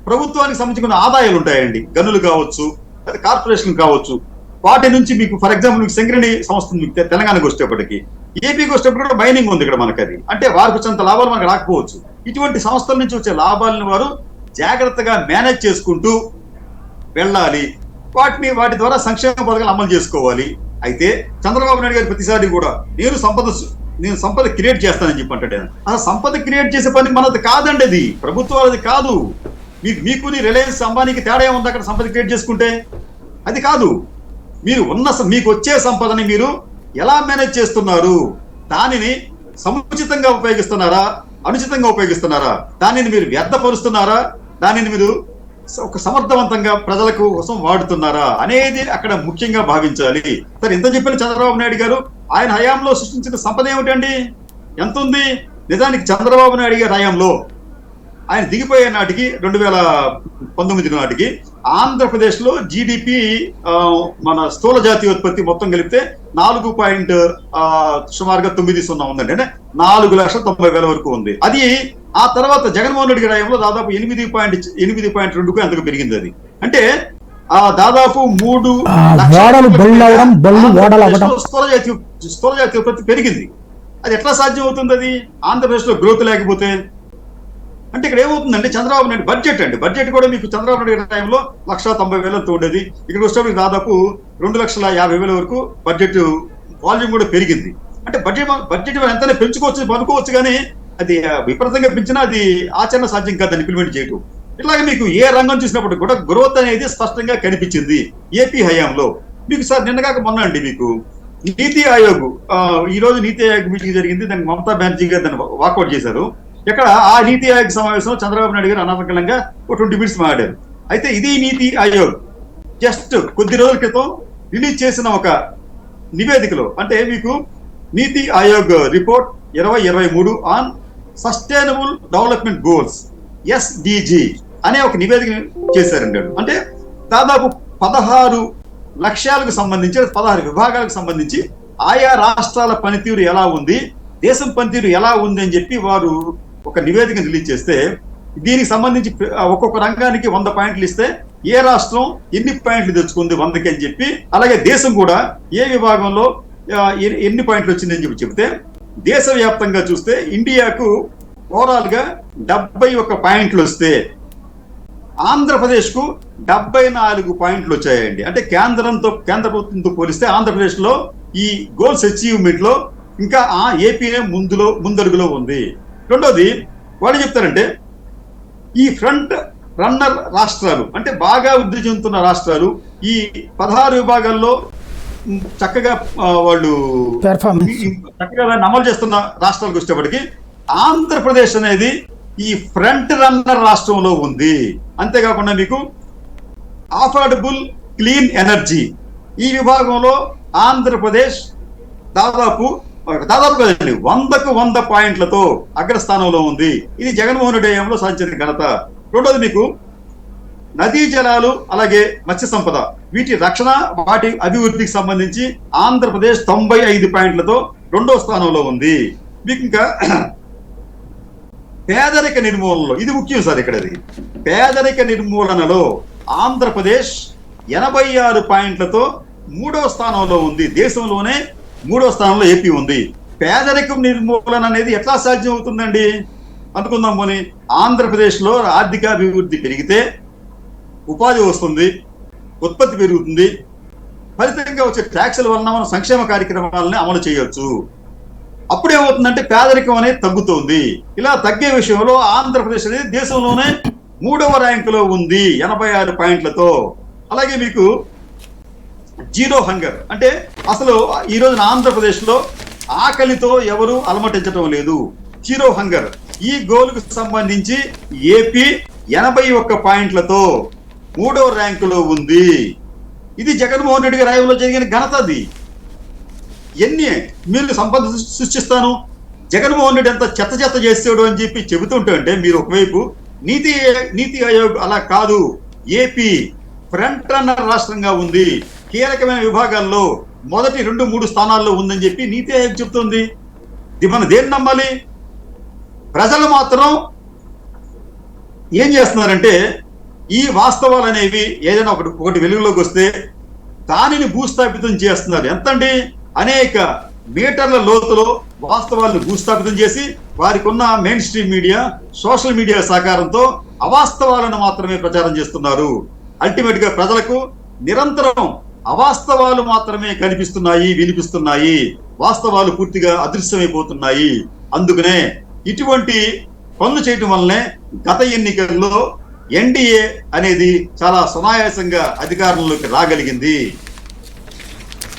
ప్రభుత్వానికి సంబంధించిన ఆదాయాలు ఉంటాయండి, గనులు కావచ్చు, కార్పొరేషన్ కావచ్చు, వాటి నుంచి మీకు ఫర్ ఎగ్జాంపుల్ మీకు సింగరేణి సంస్థ మీకు తెలంగాణకు వచ్చేటప్పటికి, ఏపీకి వచ్చేటప్పుడు కూడా మైనింగ్ ఉంది ఇక్కడ మనకు. అది అంటే వారికి వచ్చేంత లాభాలు మనకు రాకపోవచ్చు. ఇటువంటి సంస్థల నుంచి వచ్చే లాభాలను వారు జాగ్రత్తగా మేనేజ్ చేసుకుంటూ వెళ్ళాలి. వాటి ద్వారా సంక్షేమ పథకాలు అమలు చేసుకోవాలి. అయితే చంద్రబాబు నాయుడు గారి ప్రతిసారి కూడా నేను సంపద క్రియేట్ చేస్తానని చెప్పి అంటాడు. అసలు సంపద క్రియేట్ చేసే పని మనది కాదండి, అది ప్రభుత్వాలది కాదు. మీకు రిలయన్స్ అంబానీకి తేడా ఏముంది అక్కడ సంపద క్రియేట్ చేసుకుంటే? అది కాదు. మీకు వచ్చే సంపదని మీరు ఎలా మేనేజ్ చేస్తున్నారు, దానిని సముచితంగా ఉపయోగిస్తున్నారా, అనుచితంగా ఉపయోగిస్తున్నారా, దానిని మీరు వ్యర్థపరుస్తున్నారా, దానిని మీరు ఒక సమర్థవంతంగా ప్రజలకు కోసం వాడుతున్నారా అనేది అక్కడ ముఖ్యంగా భావించాలి. సరే, ఇంత చెప్పిన చంద్రబాబు నాయుడు గారు ఆయన హయాంలో సృష్టించిన సంపద ఏమిటండి, ఎంత ఉంది? నిజానికి చంద్రబాబు నాయుడు గారి హయాంలో ఆయన దిగిపోయే నాటికి 2019 నాటికి ఆంధ్రప్రదేశ్ లో జీడిపి మన స్థూల జాతీయోత్పత్తి మొత్తం కలిపితే 4 సుమారుగా 90 ఉందండి. అంటే 4,90,000 వరకు ఉంది. అది ఆ తర్వాత జగన్మోహన్ రెడ్డి గారి హయాంలో దాదాపు 8.2కు అంతకు పెరిగింది. అది అంటే దాదాపు 3 స్థూల జాతీయోత్పత్తి పెరిగింది. అది ఎట్లా సాధ్యం అవుతుంది? అది ఆంధ్రప్రదేశ్ లో గ్రోత్ లేకపోతే. అంటే ఇక్కడ ఏమవుతుందంటే చంద్రబాబు నాయుడు బడ్జెట్ కూడా మీకు చంద్రబాబు నాయుడు గారి టైంలో 1,90,000 ఉండేది. ఇక్కడ వచ్చేటప్పుడు దాదాపు 2,50,000 వరకు బడ్జెట్ వాల్యూమ్ కూడా పెరిగింది. అంటే బడ్జెట్ ఎంతనే పెంచుకోవచ్చు అనుకోవచ్చు, కానీ అది విపరీతంగా పెంచినా అది ఆచరణ సాధ్యం కాదు దాన్ని ఇంప్లిమెంట్ చేయడం. ఇట్లాగే మీకు ఏ రంగం చూసినప్పుడు కూడా గ్రోత్ అనేది స్పష్టంగా కనిపించింది ఏపీ హయాంలో. మీకు సార్ నిన్నగాక మొన్న అండి మీకు నీతి ఆయోగ్ ఈ రోజు నీతి ఆయోగ్ మీటింగ్ జరిగింది. దానికి మమతా బెనర్జీ గారు దాన్ని వాకౌట్ చేశారు. ఇక్కడ ఆ నీతి ఆయోగ్ సమావేశంలో చంద్రబాబు నాయుడు గారు అనర్గళంగా 20 మినిట్స్ మాట్లాడారు. అయితే ఇది నీతి ఆయోగ్ జస్ట్ కొద్ది రోజుల క్రితం రిలీజ్ చేసిన ఒక నివేదికలో, అంటే మీకు నీతి Aayog report 2023 on sustainable development goals SDG అనే ఒక నివేదిక చేశారండి. అంటే దాదాపు 16 లక్ష్యాలకు సంబంధించి 16 విభాగాలకు సంబంధించి ఆయా రాష్ట్రాల పనితీరు ఎలా ఉంది, దేశం పనితీరు ఎలా ఉంది అని చెప్పి వారు ఒక నివేదిక రిలీజ్ చేస్తే, దీనికి సంబంధించి ఒక్కొక్క రంగానికి 100 పాయింట్లు ఇస్తే ఏ రాష్ట్రం ఎన్ని పాయింట్లు తెచ్చుకుంది 100కి అని చెప్పి, అలాగే దేశం కూడా ఏ విభాగంలో ఎన్ని పాయింట్లు వచ్చిందని చెప్పి చెబితే, దేశవ్యాప్తంగా చూస్తే ఇండియాకు ఓవరాల్ గా 71 పాయింట్లు వస్తే ఆంధ్రప్రదేశ్ కు 74 పాయింట్లు వచ్చాయండి. అంటే కేంద్ర ప్రభుత్వంతో పోలిస్తే ఆంధ్రప్రదేశ్ లో ఈ గోల్స్ అచీవ్మెంట్ లో ఇంకా ఏపీనే ముందడుగులో ఉంది. రెండోది వాళ్ళు చెప్తారంటే ఈ ఫ్రంట్ రన్నర్ రాష్ట్రాలు, అంటే బాగా వృద్ధి చెందుతున్న రాష్ట్రాలు, ఈ 16 విభాగాల్లో చక్కగా వాళ్ళు చక్కగా అమలు చేస్తున్న రాష్ట్రాలకు వచ్చేప్పటికి ఆంధ్రప్రదేశ్ అనేది ఈ ఫ్రంట్ రన్నర్ రాష్ట్రంలో ఉంది. అంతేకాకుండా మీకు అఫోర్డబుల్ క్లీన్ ఎనర్జీ ఈ విభాగంలో ఆంధ్రప్రదేశ్ దాదాపు కదండి 100కు 100 పాయింట్లతో అగ్రస్థానంలో ఉంది. ఇది జగన్మోహన్ రెడ్డి హయాంలో సాధించిన ఘనత. రెండోది మీకు నదీ జలాలు అలాగే మత్స్య సంపద వీటి రక్షణ వాటి అభివృద్ధికి సంబంధించి ఆంధ్రప్రదేశ్ 95 పాయింట్లతో 2వ స్థానంలో ఉంది. మీకు ఇంకా పేదరిక నిర్మూలనలో ఇది ముఖ్యం సార్. ఇక్కడ పేదరిక నిర్మూలనలో ఆంధ్రప్రదేశ్ 86 పాయింట్లతో 3వ స్థానంలో ఉంది. దేశంలోనే 3వ స్థానంలో ఏపీ ఉంది. పేదరికం నిర్మూలన అనేది ఎట్లా సాధ్యం అవుతుందండి అనుకుందాం. పోనీ ఆంధ్రప్రదేశ్ లో ఆర్థిక అభివృద్ధి పెరిగితే ఉపాధి వస్తుంది, ఉత్పత్తి పెరుగుతుంది, ఫలితంగా వచ్చే ట్యాక్సుల వలన మనం సంక్షేమ కార్యక్రమాలని అమలు చేయొచ్చు. అప్పుడు ఏమవుతుందంటే పేదరికం అనేది తగ్గుతుంది. ఇలా తగ్గే విషయంలో ఆంధ్రప్రదేశ్ అనేది దేశంలోనే 3వ ర్యాంకులో ఉంది 86 పాయింట్లతో. అలాగే మీకు జీరో హంగర్, అంటే అసలు ఈ రోజున ఆంధ్రప్రదేశ్ లో ఆకలితో ఎవరు అలమటించడం లేదు. జీరో హంగర్ ఈ గోల్కు సంబంధించి ఏపీ 81 పాయింట్లతో 3వ ర్యాంకులో ఉంది. ఇది జగన్మోహన్ రెడ్డి గారి హయాంలో జరిగిన ఘనత. అది ఎన్ని మీరు సంపద సృష్టిస్తాను, జగన్మోహన్ రెడ్డి ఎంత చెత్త చేస్తాడు అని చెప్పి చెబుతుంటే మీరు ఒకవైపు నీతి ఆయోగ్ అలా కాదు, ఏపీ ఫ్రంట్ రన్నర్ రాష్ట్రంగా ఉంది, కీలకమైన విభాగాల్లో మొదటి 2-3 స్థానాల్లో ఉందని చెప్పి నీతి ఆయోగ్ చెప్తుంది. మనం దేన్ని నమ్మాలి? ప్రజలు మాత్రం ఏం చేస్తున్నారంటే ఈ వాస్తవాలు అనేవి ఏదైనా ఒకటి వెలుగులోకి వస్తే దానిని భూస్థాపితం చేస్తున్నారు. ఎంతండి, అనేక మీటర్ల లోతులో వాస్తవాలను భూస్థాపితం చేసి వారికి ఉన్న main stream media, social media సహకారంతో అవాస్తవాలను మాత్రమే ప్రచారం చేస్తున్నారు. అల్టిమేట్ గా ప్రజలకు నిరంతరం అవాస్తవాలు మాత్రమే కనిపిస్తున్నాయి, వినిపిస్తున్నాయి. వాస్తవాలు పూర్తిగా అదృశ్యమైపోతున్నాయి. అందుకనే ఇటువంటి పనులు చేయటం వల్లనే గత ఎన్నికల్లో ఎన్డీఏ అనేది చాలా సునాయాసంగా అధికారంలోకి రాగలిగింది.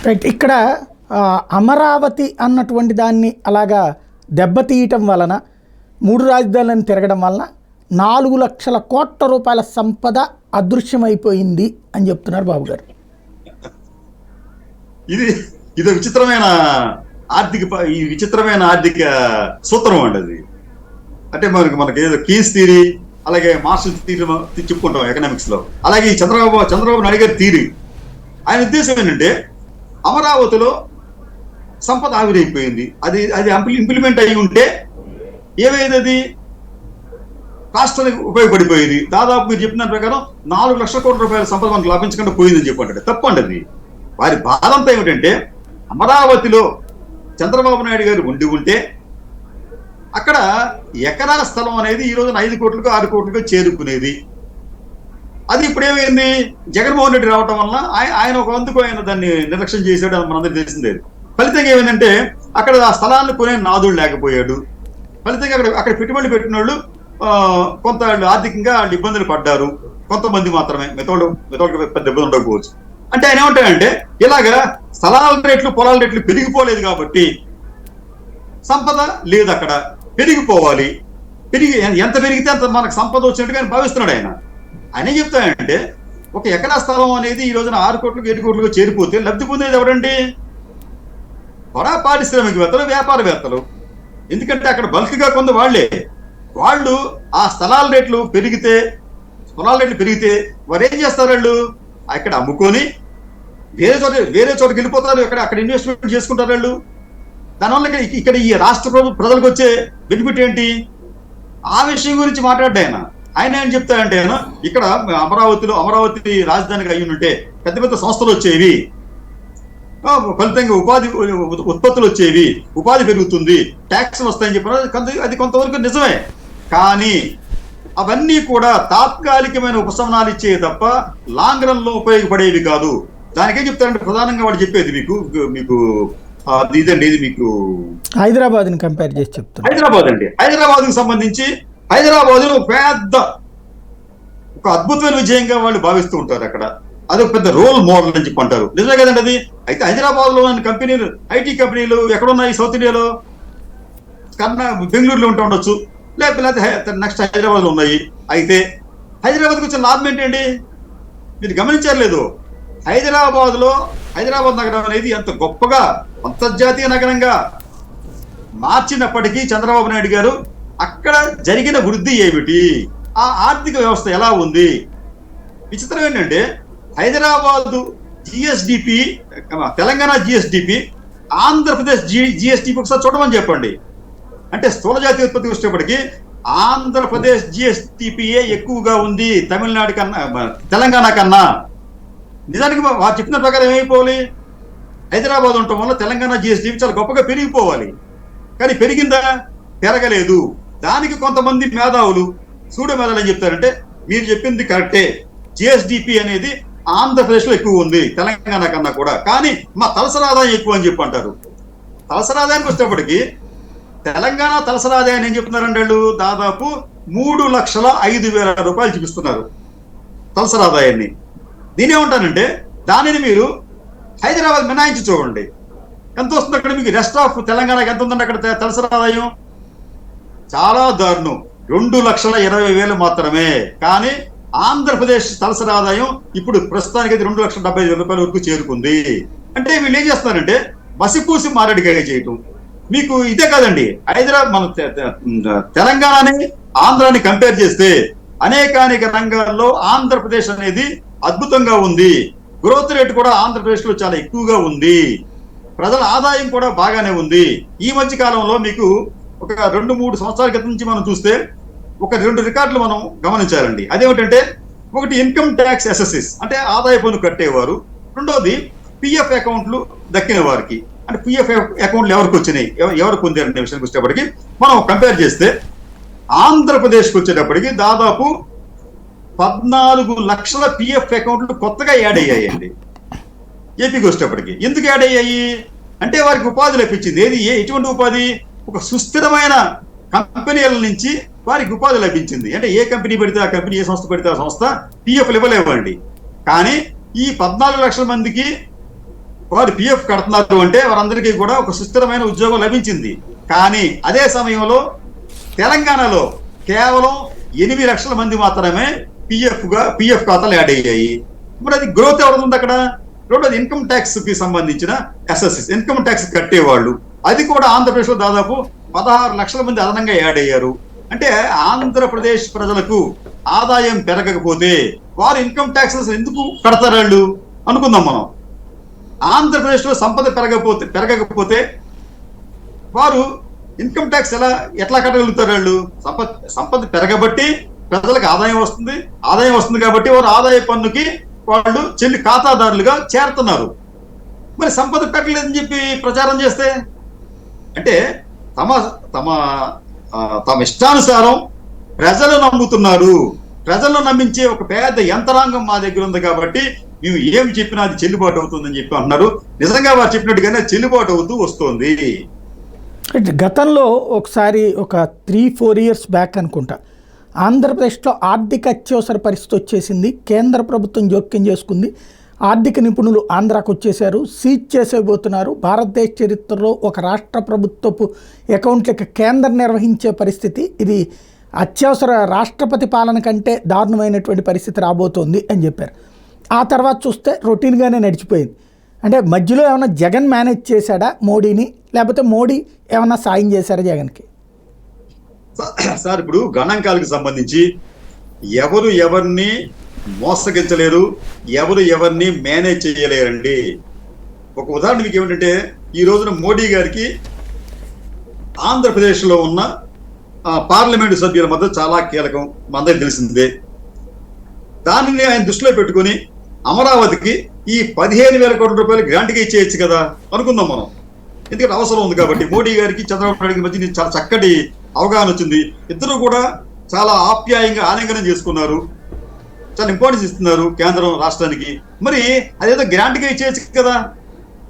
రైట్. ఇక్కడ అమరావతి అన్నటువంటి దాన్ని అలాగా దెబ్బతీయటం వలన 3 రాజధానులను తిరగడం వలన 4 లక్షల కోట్ల రూపాయల సంపద అదృశ్యమైపోయింది అని చెప్తున్నారు బాబు గారు. ఇది విచిత్రమైన ఆర్థిక సూత్రం అండి అది. అంటే మనకి ఏదో కీస్ థియరీ, అలాగే మార్షల్ తీరు చెప్పుకుంటాం ఎకనామిక్స్ లో. అలాగే ఈ చంద్రబాబు నాయుడు గారి తీరు, ఆయన ఉద్దేశం ఏంటంటే అమరావతిలో సంపద ఆవిరైపోయింది, అది ఇంప్లిమెంట్ అయి ఉంటే ఏమైంది, అది రాష్ట్రానికి ఉపయోగపడిపోయేది. దాదాపు మీరు చెప్పిన ప్రకారం 4 లక్షల కోట్ల రూపాయల సంపద మనకు లభించకుండా పోయిందని చెప్పండి. తప్పండి అది. వారి బాధ అంతా ఏమిటంటే అమరావతిలో చంద్రబాబు నాయుడు గారు ఉండి ఉంటే అక్కడ ఎకరాల స్థలం అనేది ఈ రోజున 5 కోట్లకు 6 కోట్లకు చేరుకునేది. అది ఇప్పుడు ఏమైంది, జగన్మోహన్ రెడ్డి రావటం వల్ల ఆయన ఒక వంతుకు ఆయన దాన్ని నిర్లక్ష్యం చేశాడు, అది మనందరికీ తెలిసిందే. ఫలితంగా ఏమైందంటే అక్కడ ఆ స్థలాన్ని కొనే నాదుడు లేకపోయాడు. ఫలితంగా అక్కడ పెట్టుబడులు పెట్టిన వాళ్ళు కొంత ఆర్థికంగా వాళ్ళు ఇబ్బందులు పడ్డారు. కొంతమంది మాత్రమే, మిగతాళ్ళకి పెద్ద ఇబ్బంది ఉండకపోవచ్చు. అంటే ఆయన ఏమంటాడంటే ఇలాగా స్థలాల రేట్లు పొలాల రేట్లు పెరిగిపోలేదు కాబట్టి సంపద లేదు, అక్కడ పెరిగిపోవాలి, ఎంత పెరిగితే అంత మనకు సంపద వచ్చినట్టుగా ఆయన భావిస్తున్నాడు. ఆయన ఏం చెప్తాడంటే ఒక ఎకరా స్థలం అనేది ఈ రోజున 6 కోట్లకు 7 కోట్లకు చేరిపోతే లబ్ధి పొందేది ఎవరండి? బడా పారిశ్రామికవేత్తలు, వ్యాపారవేత్తలు. ఎందుకంటే అక్కడ బల్క్ గా కొంత వాళ్ళు ఆ స్థలాల రేట్లు పెరిగితే వారు ఏం చేస్తారు, వాళ్ళు అక్కడ అమ్ముకొని వేరే చోటకి వెళ్ళిపోతారు, అక్కడ ఇన్వెస్ట్మెంట్ చేసుకుంటారు వాళ్ళు. దానివల్ల ఇక్కడ ఈ రాష్ట్ర ప్రజలకు వచ్చే బెనిఫిట్ ఏంటి? ఆ విషయం గురించి మాట్లాడ్డా ఆయన ఏం చెప్తాడంటే ఇక్కడ అమరావతి రాజధానిగా అయ్యి ఉంటే పెద్ద పెద్ద సంస్థలు వచ్చేవి, ఫలితంగా ఉత్పత్తులు వచ్చేవి, ఉపాధి పెరుగుతుంది, ట్యాక్స్లు వస్తాయని చెప్పిన అది కొంతవరకు నిజమే. కానీ అవన్నీ కూడా తాత్కాలికమైన ఉపశమనాలు ఇచ్చేవి తప్ప లాంగ్ రన్ లో ఉపయోగపడేవి కాదు. దానికేం చెప్తారంటే ప్రధానంగా వాడు చెప్పేది మీకు ఇదండి, ఇది మీకు హైదరాబాద్ ని కంపేర్ చేసి చెప్తాను. హైదరాబాద్ కు సంబంధించి హైదరాబాద్ పెద్ద ఒక అద్భుతమైన విజయంగా వాళ్ళు భావిస్తూ ఉంటారు. అక్కడ అదొక పెద్ద రోల్ మోడల్ అని చెప్పి అంటారు. నిజమే కదండి అది. అయితే హైదరాబాద్ లో ఉన్న కంపెనీలు, ఐటీ కంపెనీలు ఎక్కడున్నాయి? సౌత్ ఇండియాలో బెంగళూరులో ఉండొచ్చు, లేకపోతే నెక్స్ట్ హైదరాబాద్ లో ఉన్నాయి. అయితే హైదరాబాద్కి వచ్చిన లాభం ఏంటండి? మీరు గమనించారు లేదు? హైదరాబాద్ నగరం అనేది ఎంత గొప్పగా అంతర్జాతీయ నగరంగా మార్చినప్పటికీ చంద్రబాబు నాయుడు గారు అక్కడ జరిగిన వృద్ధి ఏమిటి, ఆ ఆర్థిక వ్యవస్థ ఎలా ఉంది? విచిత్రం ఏంటంటే Hyderabad GSDP, Telangana GSDP, Andhra Pradesh GSDP ఒకసారి చూడమని చెప్పండి. అంటే స్థూల జాతీయ ఉత్పత్తి వచ్చేటప్పటికి ఆంధ్రప్రదేశ్ జిఎస్డిపిఏ ఎక్కువగా ఉంది తమిళనాడు కన్నా, తెలంగాణ కన్నా. నిజానికి వారు చెప్పిన ప్రకారం ఏమైపోవాలి, హైదరాబాద్ ఉండటం వల్ల తెలంగాణ జిఎస్డిపి చాలా గొప్పగా పెరిగిపోవాలి. కానీ పెరిగిందా? పెరగలేదు. దానికి కొంతమంది మేధావులు, సూడో మేధావులు ఏం చెప్తారంటే మీరు చెప్పింది కరెక్టే, జిఎస్డిపి అనేది ఆంధ్రప్రదేశ్ లో ఎక్కువ ఉంది తెలంగాణ కన్నా కూడా, కానీ మా తలసరి ఆదాయం ఎక్కువ అని చెప్పి అంటారు. తలసరి ఆదాయానికి వచ్చేటప్పటికి తెలంగాణ తలసరి ఆదాయాన్ని ఏం చెప్తున్నారంటే వాళ్ళు దాదాపు 3,05,000 రూపాయలు చూపిస్తున్నారు తలసరి ఆదాయాన్ని. నేనేమంటానంటే దానిని మీరు హైదరాబాద్ మినహాయించి చూడండి ఎంత వస్తుంది అక్కడ. మీకు రెస్ట్ ఆఫ్ తెలంగాణకి ఎంత ఉందండి అక్కడ తలసరి ఆదాయం? చాలా దారుణం, 2,20,000 మాత్రమే. కానీ ఆంధ్రప్రదేశ్ తలసరి ఆదాయం ఇప్పుడు ప్రస్తుతానికి 2,70,000 రూపాయల వరకు చేరుకుంది. అంటే వీళ్ళు ఏం చేస్తున్నారంటే మసిపూసి మారేడుకాయ చేయటం. మీకు ఇదే కాదండి, మన తెలంగాణని ఆంధ్రాని కంపేర్ చేస్తే అనేకానేక రంగాల్లో ఆంధ్రప్రదేశ్ అనేది అద్భుతంగా ఉంది. గ్రోత్ రేట్ కూడా ఆంధ్రప్రదేశ్ లో చాలా ఎక్కువగా ఉంది. ప్రజల ఆదాయం కూడా బాగానే ఉంది. ఈ మధ్య కాలంలో మీకు ఒక 2-3 సంవత్సరాల క్రితం నుంచి మనం చూస్తే ఒక 2 రికార్డులు మనం గమనించాలండి. అదేమిటంటే ఒకటి ఇన్కమ్ ట్యాక్స్ ఎస్ఎస్ఎస్ అంటే ఆదాయ పన్ను కట్టేవారు, రెండోది పిఎఫ్ అకౌంట్లు దక్కిన వారికి. అంటే పిఎఫ్ అకౌంట్లు ఎవరికి వచ్చినాయి, ఎవరు పొందారనే విషయానికి వచ్చేటప్పటికి మనం కంపేర్ చేస్తే ఆంధ్రప్రదేశ్కి వచ్చేటప్పటికి దాదాపు 14 లక్షల పిఎఫ్ అకౌంట్లు కొత్తగా యాడ్ అయ్యాయండి. ఏపీకి వచ్చేటప్పటికి ఎందుకు యాడ్ అయ్యాయి అంటే వారికి ఉపాధి లభించింది. ఎటువంటి ఉపాధి? ఒక సుస్థిరమైన కంపెనీల నుంచి వారికి ఉపాధి లభించింది. అంటే ఏ కంపెనీ పెడితే ఆ కంపెనీ, ఏ సంస్థ పెడితే ఆ సంస్థ పిఎఫ్లు ఇవ్వలేవండి. కానీ ఈ 14 లక్షల మందికి వారు పిఎఫ్ కడుతున్నారు అంటే వారందరికీ కూడా ఒక సుస్థిరమైన ఉద్యోగం లభించింది. కానీ అదే తెలంగాణలో కేవలం 8 లక్షల మంది మాత్రమే పిఎఫ్ ఖాతాలు యాడ్ అయ్యాయి. మరి అది గ్రోత్ ఎవరుంది అక్కడ? రెండోది ఇన్కమ్ ట్యాక్స్ కి సంబంధించిన ఎస్ఎస్ఎస్, ఇన్కమ్ ట్యాక్స్ కట్టేవాళ్ళు, అది కూడా ఆంధ్రప్రదేశ్ లో దాదాపు 16 లక్షల మంది అదనంగా యాడ్ అయ్యారు. అంటే ఆంధ్రప్రదేశ్ ప్రజలకు ఆదాయం పెరగకపోతే వారు ఇన్కమ్ ట్యాక్సెస్ ఎందుకు కడతారు వాళ్ళు అనుకుందాం మనం. ఆంధ్రప్రదేశ్లో సంపద పెరగకపోతే వారు ఇన్కమ్ ట్యాక్స్ ఎట్లా కట్టగలుగుతారు? వాళ్ళు సంపద పెరగబట్టి ప్రజలకు ఆదాయం వస్తుంది కాబట్టి వారు ఆదాయ పన్నుకి వాళ్ళు ఖాతాదారులుగా చేరుతున్నారు. మరి సంపద పెరగలేదని చెప్పి ప్రచారం చేస్తే అంటే తమ ఇష్టానుసారం ప్రజలు నమ్ముతున్నారు. ప్రజలను నమ్మించే ఒక పెద్ద యంత్రాంగం మా దగ్గర ఉంది కాబట్టి మేము ఏమి చెప్పినా అది చెల్లుబాటు అవుతుందని చెప్పి అంటున్నారు. నిజంగా వారు చెప్పినట్టుగానే చెల్లుబాటు అవుతూ వస్తుంది. గతంలో ఒకసారి ఒక 3-4 ఇయర్స్ బ్యాక్ అనుకుంటా ఆంధ్రప్రదేశ్లో ఆర్థిక అత్యవసర పరిస్థితి వచ్చేసింది. కేంద్ర ప్రభుత్వం జోక్యం చేసుకుంది. ఆర్థిక నిపుణులు ఆంధ్రాకు వచ్చేశారు, సీజ్ చేసేబోతున్నారు. భారతదేశ చరిత్రలో ఒక రాష్ట్ర ప్రభుత్వపు అకౌంట్లకు కేంద్రం నిర్వహించే పరిస్థితి, ఇది అత్యవసర రాష్ట్రపతి పాలన కంటే దారుణమైనటువంటి పరిస్థితి రాబోతోంది అని చెప్పారు. ఆ తర్వాత చూస్తే రొటీన్గానే నడిచిపోయింది. అంటే మధ్యలో ఏమైనా జగన్ మేనేజ్ చేశాడా మోడీని, లేకపోతే మోడీ ఏమైనా సాయం చేశారా జగన్కి? సార్, ఇప్పుడు గణాంకాలకు సంబంధించి ఎవరు ఎవరిని మోసగించలేరు, ఎవరు ఎవరిని మేనేజ్ చేయలేరండి. ఒక ఉదాహరణ మీకు ఏమిటంటే, ఈ రోజున మోడీ గారికి ఆంధ్రప్రదేశ్లో ఉన్న పార్లమెంటు సభ్యుల మధ్య చాలా కీలకం, మనందరికి తెలిసిందే. దానిని ఆయన దృష్టిలో పెట్టుకుని అమరావతికి ఈ 15,000 కోట్ల రూపాయలు గ్రాంట్గా ఇచ్చేయచ్చు కదా అనుకుందాం మనం. ఎందుకంటే అవసరం ఉంది కాబట్టి. మోడీ గారికి చంద్రబాబు నాయుడు మధ్య చాలా చక్కటి అవగాహన వచ్చింది. ఇద్దరు కూడా చాలా ఆప్యాయంగా ఆలింగనం చేసుకున్నారు, చాలా ఇంపార్టెన్స్ ఇస్తున్నారు కేంద్రం రాష్ట్రానికి. మరి అదేదో గ్రాంట్గా ఇచ్చేయచ్చు కదా.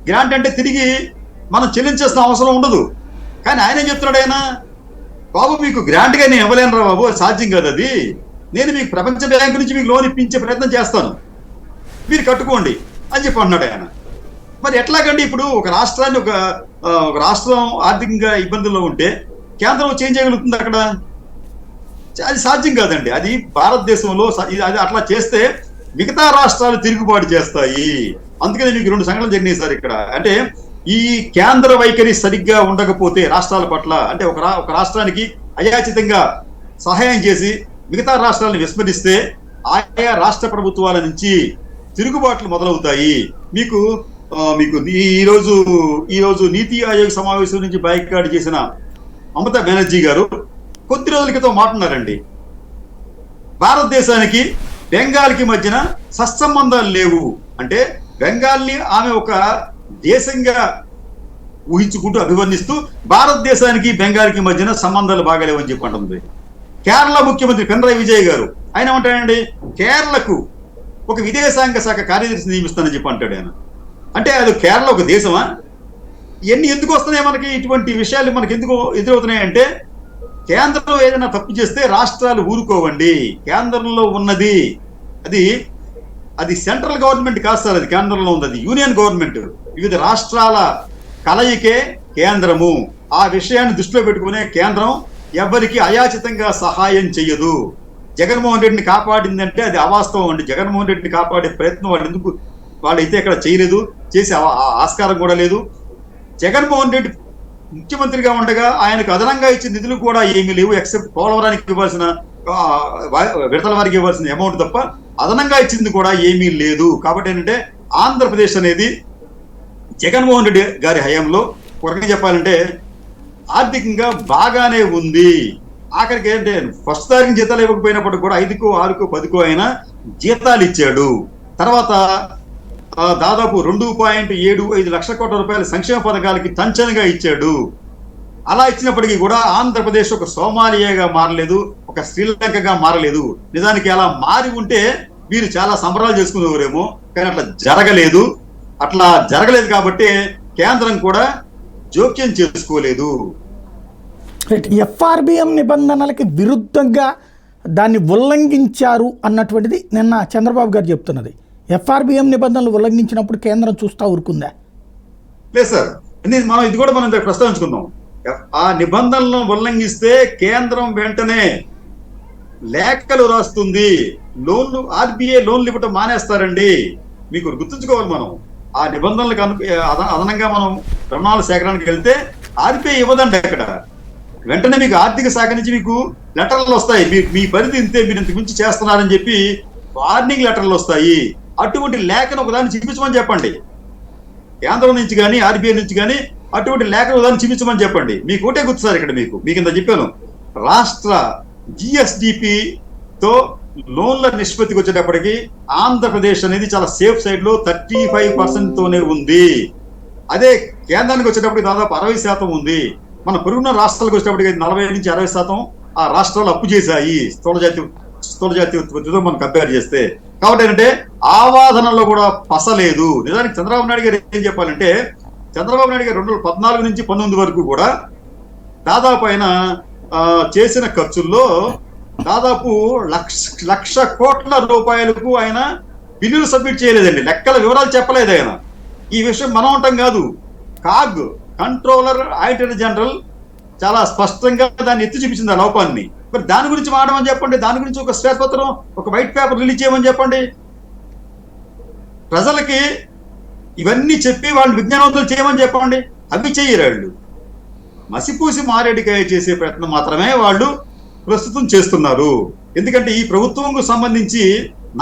గ్రాంట్ అంటే తిరిగి మనం చెల్లించాల్సిన అవసరం ఉండదు. కానీ ఆయన ఏం చెప్తున్నాడు, ఆయన బాబు మీకు గ్రాంట్గా నేను ఇవ్వలేను రా బాబు, సాధ్యం కాదు అది. నేను మీకు ప్రపంచ బ్యాంకు నుంచి మీకు లోన్ ఇప్పించే ప్రయత్నం చేస్తాను, మీరు కట్టుకోండి అని చెప్పి అన్నాడు ఆయన. మరి ఎట్లాగండి ఇప్పుడు ఒక రాష్ట్రాన్ని ఒక రాష్ట్రం ఆర్థికంగా ఇబ్బందుల్లో ఉంటే కేంద్రం చేంజ్ చేయగలుగుతుంది అక్కడ? అది సాధ్యం కాదండి. అది భారతదేశంలో అది అట్లా చేస్తే మిగతా రాష్ట్రాలు తిరుగుబాటు చేస్తాయి. అందుకని మీకు 2 సంఘటనలు జరిగినాయి సార్ ఇక్కడ. అంటే ఈ కేంద్ర వైఖరి సరిగ్గా ఉండకపోతే రాష్ట్రాల పట్ల, అంటే ఒక రాష్ట్రానికి అయాచితంగా సహాయం చేసి మిగతా రాష్ట్రాలను విస్మరిస్తే ఆయా రాష్ట్ర ప్రభుత్వాల నుంచి తిరుగుబాట్లు మొదలవుతాయి. మీకు ఈరోజు నీతి ఆయోగ్ సమావేశం నుంచి బైకాట్ చేసిన మమతా బెనర్జీ గారు కొద్ది రోజుల క్రితం మాట్లాడారండి. భారతదేశానికి బెంగాల్కి మధ్యన సత్సంబంధాలు లేవు అంటే, బెంగాల్ని ఆమె ఒక దేశంగా ఊహించుకుంటూ అభివర్ణిస్తూ భారతదేశానికి బెంగాల్కి మధ్యన సంబంధాలు బాగాలేవని చెప్పి అంటుంది. కేరళ ముఖ్యమంత్రి పినరాయి విజయ్ గారు ఆయన ఏమంటాడండి, కేరళకు ఒక విదేశాంగ శాఖ కార్యదర్శి నియమిస్తానని చెప్పి అంటాడు ఆయన. అంటే అది కేరళ ఒక దేశమా? ఇవన్నీ ఎందుకు వస్తున్నాయి మనకి? ఇటువంటి విషయాలు మనకి ఎందుకు ఎదురవుతున్నాయంటే, కేంద్రంలో ఏదైనా తప్పు చేస్తే రాష్ట్రాలు ఊరుకోవండి. కేంద్రంలో ఉన్నది అది సెంట్రల్ గవర్నమెంట్ కాదు సార్, అది కేంద్రంలో ఉంది, అది యూనియన్ గవర్నమెంట్. వివిధ రాష్ట్రాల కలయికే కేంద్రము. ఆ విషయాన్ని దృష్టిలో పెట్టుకునే కేంద్రం ఎవరికి అయాచితంగా సహాయం చెయ్యదు. జగన్మోహన్ రెడ్డిని కాపాడిందంటే అది అవాస్తవం అండి. జగన్మోహన్ రెడ్డిని కాపాడే ప్రయత్నం వాళ్ళైతే ఇక్కడ చేయలేదు, చేసే ఆస్కారం కూడా లేదు. జగన్మోహన్ రెడ్డి ముఖ్యమంత్రిగా ఉండగా ఆయనకు అదనంగా ఇచ్చిన నిధులు కూడా ఏమీ లేవు, ఎక్సెప్ట్ పోలవరానికి ఇవ్వాల్సిన విడతల వారికి ఇవ్వాల్సిన అమౌంట్ తప్ప అదనంగా ఇచ్చింది కూడా ఏమీ లేదు. కాబట్టి ఏంటంటే ఆంధ్రప్రదేశ్ అనేది జగన్మోహన్ రెడ్డి గారి హయాంలో ఒక రకంగా చెప్పాలంటే ఆర్థికంగా బాగానే ఉంది. ఆఖరికి ఏంటంటే ఫస్ట్ తారీఖు జీతాలు ఇవ్వకపోయినప్పటికి కూడా 5కో 6కో 10కో అయినా జీతాలు ఇచ్చాడు. తర్వాత దాదాపు 2.75 లక్షల కోట్ల రూపాయల సంక్షేమ పథకాలకి టంచనగా ఇచ్చాడు. అలా ఇచ్చినప్పటికీ కూడా ఆంధ్రప్రదేశ్ ఒక సోమాలియాగా మారలేదు, ఒక శ్రీలంకగా మారలేదు. నిజానికి అలా మారి ఉంటే వీరు చాలా సంబరాలు చేసుకునేవారేమో, కానీ అట్లా జరగలేదు కాబట్టి కేంద్రం కూడా జోక్యం చేసుకోలేదు. ఎఫ్ఆర్బిఎం నిబంధనలకి విరుద్ధంగా దాన్ని ఉల్లంఘించారు అన్నటువంటిది నిన్న చంద్రబాబు గారు చెప్తున్నది. ఎఫ్ఆర్బిఎం నిబంధనలు ఉల్లంఘించినప్పుడు కేంద్రం చూస్తా ఊరుకుందా? లేదు సార్, ఇది కూడా మనం ప్రస్తావించుకుందాం. ఆ నిబంధనలను ఉల్లంఘిస్తే కేంద్రం వెంటనే లేఖలు రాస్తుంది. ఆర్బీఐ లోన్లు ఇవ్వటం మానేస్తారండి. మీకు గుర్తుంచుకోవాలి, మనం ఆ నిబంధనలకు అదనంగా మనం రుణాల సేకరణకి వెళ్తే ఆర్బీఐ ఇవ్వదండి. అక్కడ వెంటనే మీకు ఆర్థిక శాఖ నుంచి మీకు లెటర్లు వస్తాయి, మీ పరిధి ఇంతే, మీరు ఇంతకు మించి చేస్తున్నారని చెప్పి వార్నింగ్ లెటర్లు వస్తాయి. అటువంటి లేఖను ఒకదాన్ని చూపించమని చెప్పండి. కేంద్రం నుంచి కానీ ఆర్బీఐ నుంచి కానీ అటువంటి లేఖను ఒకదాన్ని చూపించమని చెప్పండి. మీకు ఒకటే గుర్తు సార్, ఇక్కడ మీకు ఇంత చెప్పాను, రాష్ట్ర జిఎస్డిపితో లోన్ల నిష్పత్తికి వచ్చేటప్పటికి ఆంధ్రప్రదేశ్ అనేది చాలా సేఫ్ సైడ్ లో 35% తోనే ఉంది. అదే కేంద్రానికి వచ్చేటప్పటికి దాదాపు 60% ఉంది. మన పొరుగున్న రాష్ట్రాలకు వచ్చేటప్పటికి 40 నుంచి 60% ఆ రాష్ట్రాలు అప్పు చేశాయి స్థూల జాతీయ ఉత్పత్తితో మనం కంపేర్ చేస్తే. కాబట్టి ఏంటంటే ఆవాదనలో కూడా పసలేదు. నిజానికి చంద్రబాబు నాయుడు గారు ఏం చెప్పాలంటే, చంద్రబాబు నాయుడు గారు 2014 నుంచి 19 వరకు కూడా దాదాపు ఆయన చేసిన ఖర్చుల్లో దాదాపు లక్ష కోట్ల రూపాయలకు ఆయన బిల్లులు సబ్మిట్ చేయలేదండి. లెక్కల వివరాలు చెప్పలేదు ఆయన. ఈ విషయం మనం ఉంటాం కాదు, కాగ్ కంట్రోలర్ ఆడిటర్ జనరల్ చాలా స్పష్టంగా దాన్ని ఎత్తి చూపించింది ఆ లోపాన్ని. మరి దాని గురించి మాట్లాడమని చెప్పండి, దాని గురించి ఒక శ్వేతపత్రం, ఒక వైట్ పేపర్ రిలీజ్ చేయమని చెప్పండి. ప్రజలకి ఇవన్నీ చెప్పి వాళ్ళు విజ్ఞానవంతులు చేయమని చెప్పండి. అవి చేయరాళ్ళు మసిపూసి మారేడికాయ చేసే ప్రయత్నం మాత్రమే వాళ్ళు ప్రస్తుతం చేస్తున్నారు. ఎందుకంటే ఈ ప్రభుత్వంకు సంబంధించి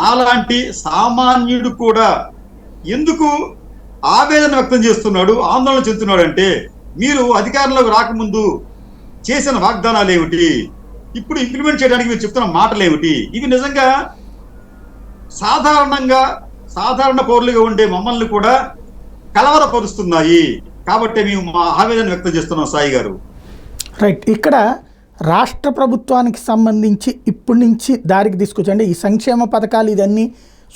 నాలాంటి సామాన్యుడు కూడా ఎందుకు ఆవేదన వ్యక్తం చేస్తున్నాడు, ఆందోళన చెందుతున్నాడు అంటే, మీరు అధికారంలోకి రాకముందు చేసిన వాగ్దానాలు ఏమిటి, ఇప్పుడు ఇంప్లిమెంట్ చేయడానికి మీరు చెప్తున్న మాటలు ఏమిటి, ఇవి నిజంగా సాధారణ పౌరులుగా ఉండే మమ్మల్ని కూడా కలవరపరుస్తున్నాయి. కాబట్టి మేము మా ఆవేదన వ్యక్తం చేస్తున్నాం సాయి గారు. రైట్. ఇక్కడ రాష్ట్ర ప్రభుత్వానికి సంబంధించి ఇప్పటి నుంచి దారికి తీసుకొచ్చండి ఈ సంక్షేమ పథకాలు, ఇదన్నీ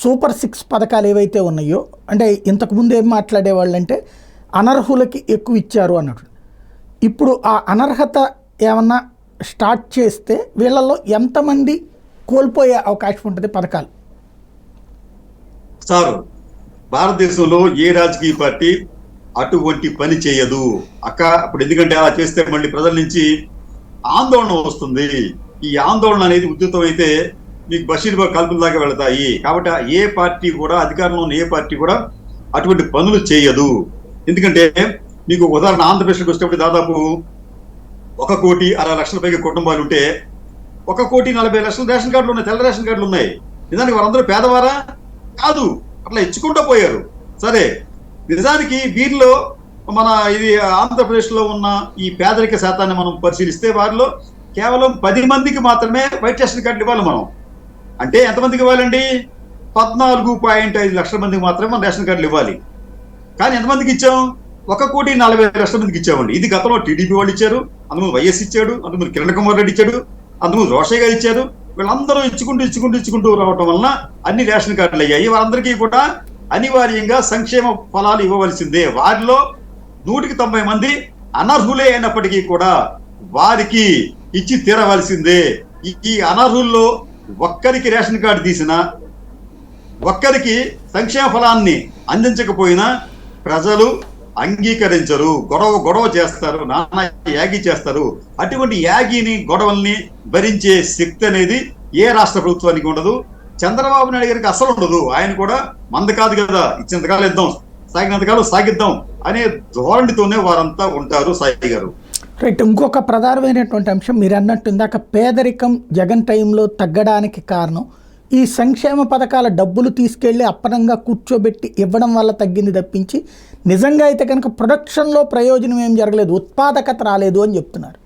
సూపర్ 6 పథకాలు ఏవైతే ఉన్నాయో, అంటే ఇంతకుముందు ఏం మాట్లాడేవాళ్ళు అంటే అనర్హులకి ఎక్కువ ఇచ్చారు అన్నట్టు. ఇప్పుడు ఆ అనర్హత ఏమన్నా స్టార్ట్ చేస్తే వీళ్ళల్లో ఎంతమంది కోల్పోయే అవకాశం ఉంటుంది పథకాలు? సార్, భారతదేశంలో ఏ రాజకీయ పార్టీ అటువంటి పని చేయదు అప్పుడు. ఎందుకంటే అలా చేస్తే మళ్ళీ ప్రజల నుంచి ఆందోళన వస్తుంది. ఈ ఆందోళన అనేది ఉధృతం అయితే మీకు బషీర్బాగ్ కాల్పుల దాకా వెళతాయి. కాబట్టి ఏ పార్టీ కూడా, అధికారంలో ఉన్న ఏ పార్టీ కూడా అటువంటి పనులు చేయదు. ఎందుకంటే మీకు ఉదాహరణ, ఆంధ్రప్రదేశ్కి వచ్చేటప్పుడు దాదాపు 1,60,00,000 పైగా కుటుంబాలు ఉంటే 1,40,00,000 రేషన్ కార్డులు ఉన్నాయి, తెల్ల రేషన్ కార్డులు ఉన్నాయి. నిజానికి వారందరూ పేదవారా? కాదు, అట్లా ఇచ్చుకుంటూ పోయారు. సరే, నిజానికి వీరిలో మన ఇది ఆంధ్రప్రదేశ్లో ఉన్న ఈ పేదరిక శాతాన్ని మనం పరిశీలిస్తే వారిలో కేవలం 10 మందికి మాత్రమే వైట్ రేషన్ కార్డులు ఇవ్వాలి మనం. అంటే ఎంతమందికి ఇవ్వాలండి? 14.5 లక్షల మందికి మాత్రమే మనం రేషన్ కార్డులు ఇవ్వాలి. కానీ ఎంతమందికి ఇచ్చాం? 1,40,00,000 మందికి ఇచ్చామండి. ఇది గతంలో టీడీపీ వాళ్ళు ఇచ్చారు, అందులో వైఎస్ ఇచ్చాడు, అందులో కిరణ్ కుమార్ రెడ్డి ఇచ్చాడు, అందులో రోషయ్య గారు ఇచ్చారు. వీళ్ళందరూ ఇచ్చుకుంటూ రావటం వలన అన్ని రేషన్ కార్డులు అయ్యాయి. వారందరికీ కూడా అనివార్యంగా సంక్షేమ ఫలాలు ఇవ్వవలసిందే. వారిలో 190 మంది అనర్హులే అయినప్పటికీ కూడా వారికి ఇచ్చి తీరవలసిందే. ఈ అనర్హుల్లో ఒక్కరికి రేషన్ కార్డు తీసినా, ఒక్కరికి సంక్షేమ ఫలాన్ని అందించకపోయినా ప్రజలు అంగీకరించరు, గొడవ చేస్తారు, నానా యాగి చేస్తారు. అటువంటి యాగిని, గొడవల్ని భరించే శక్తి అనేది ఏ రాష్ట్ర ప్రభుత్వానికి ఉండదు. చంద్రబాబు నాయుడు గారికి అసలు ఉండదు. ఆయన కూడా మంద కాదు కదా, ఇచ్చినంతకాలం ఇద్దాం, సాగినంతకాలం సాగిద్దాం అనే ధోరణితోనే వారంతా ఉంటారు సాయి గారు. రైట్. ఇంకొక ప్రధానమైనటువంటి అంశం మీరు అన్నట్టు ఇందాక, పేదరికం జగన్ టైంలో తగ్గడానికి కారణం ఈ సంక్షేమ పథకాల డబ్బులు తీసుకెళ్లి అప్పనంగా కూర్చోబెట్టి ఇవ్వడం వల్ల తగ్గింది తప్పించి నిజంగా అయితే కనుక ప్రొడక్షన్లో ప్రయోజనం ఏం జరగలేదు, ఉత్పాదకత రాలేదు అని చెప్తున్నారు.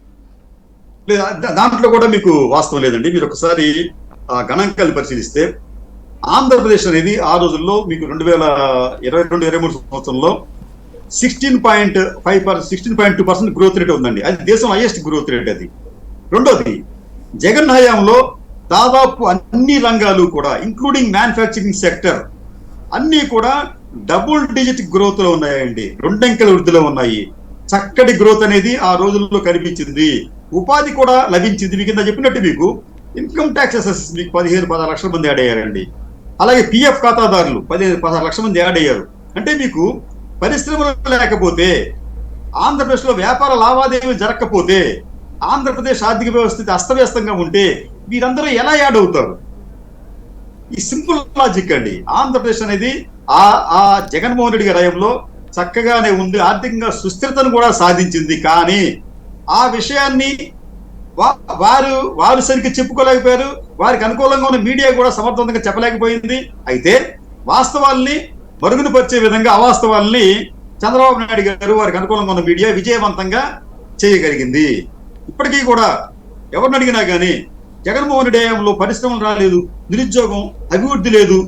దాంట్లో కూడా మీకు వాస్తవం లేదండి. మీరు ఒకసారి గణాంకాలు పరిశీలిస్తే ఆంధ్రప్రదేశ్ అనేది ఆ రోజుల్లో మీకు 2022-23 సంవత్సరంలో 16.2% గ్రోత్ రేట్ ఉందండి. అది దేశం హైయెస్ట్ గ్రోత్ రేట్. అది రెండోది, జగన్ హయాంలో దాదాపు అన్ని రంగాలు కూడా ఇంక్లూడింగ్ మ్యానుఫ్యాక్చరింగ్ సెక్టర్ అన్ని కూడా డబుల్ డిజిట్ గ్రోత్ లో ఉన్నాయండి, 2 అంకెల వృద్ధిలో ఉన్నాయి. చక్కటి గ్రోత్ అనేది ఆ రోజుల్లో కనిపించింది. ఉపాధి కూడా లభించింది. మీకు కింద చెప్పినట్టు మీకు ఇన్కమ్ ట్యాక్స్ అసెసెస్ మీకు 15-16 లక్షల మంది యాడ్ అయ్యారండి. అలాగే పిఎఫ్ ఖాతాదారులు 15-16 లక్షల మంది యాడ్ అయ్యారు. అంటే మీకు పరిశ్రమలు లేకపోతే, ఆంధ్రప్రదేశ్లో వ్యాపార లావాదేవీలు జరగకపోతే, ఆంధ్రప్రదేశ్ ఆర్థిక వ్యవస్థ అస్తవ్యస్తంగా ఉంటే వీరందరూ ఎలా యాడ్ అవుతారు? ఈ సింపుల్ లాజిక్ అండి. ఆంధ్రప్రదేశ్ అనేది ఆ జగన్మోహన్ రెడ్డి గారి హయాంలో చక్కగానే ఉంది, ఆర్థికంగా సుస్థిరతను కూడా సాధించింది. కానీ ఆ విషయాన్ని వారు వారు సరిగ్గా చెప్పుకోలేకపోయారు. వారికి అనుకూలంగా ఉన్న మీడియా కూడా సమర్థవంతంగా చెప్పలేకపోయింది. అయితే వాస్తవాల్ని మరుగున పరిచే విధంగా అవాస్తవాల్ని చంద్రబాబు నాయుడు గారు వారికి అనుకూలంగా ఉన్న మీడియా విజయవంతంగా చేయగలిగింది. ఇప్పటికీ కూడా ఎవరిని అడిగినా కానీ జగన్మోహన్ రెడ్డి హయాంలో పరిశ్రమలు రాలేదు, నిరుద్యోగం, అభివృద్ధి లేదు,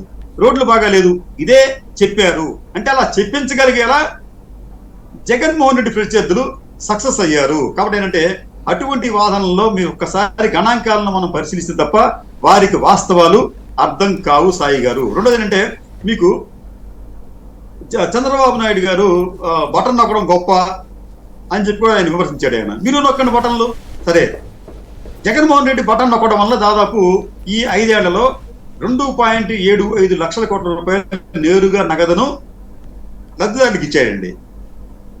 రోడ్లు బాగాలేదు, ఇదే చెప్పారు. అంటే అలా చెప్పించగలిగేలా జగన్మోహన్ రెడ్డి ప్రత్యర్థులు సక్సెస్ అయ్యారు. కాబట్టి ఏంటంటే అటువంటి వాదనల్లో మీరు ఒక్కసారి గణాంకాలను మనం పరిశీలిస్తే తప్ప వారికి వాస్తవాలు అర్థం కావు సాయి గారు. రెండోది ఏంటంటే మీకు చంద్రబాబు నాయుడు గారు బటన్ నొక్కడం గొప్ప అని చెప్పి కూడా ఆయన విమర్శించాడు. ఆయన మీరు నొక్కండి బటన్లు. సరే, జగన్మోహన్ రెడ్డి బటన్ నొక్కడం వల్ల దాదాపు ఈ 5 ఏళ్లలో 2.75 లక్షల కోట్ల రూపాయలు నేరుగా నగదును లబ్ధిదారులకు ఇచ్చాయండి.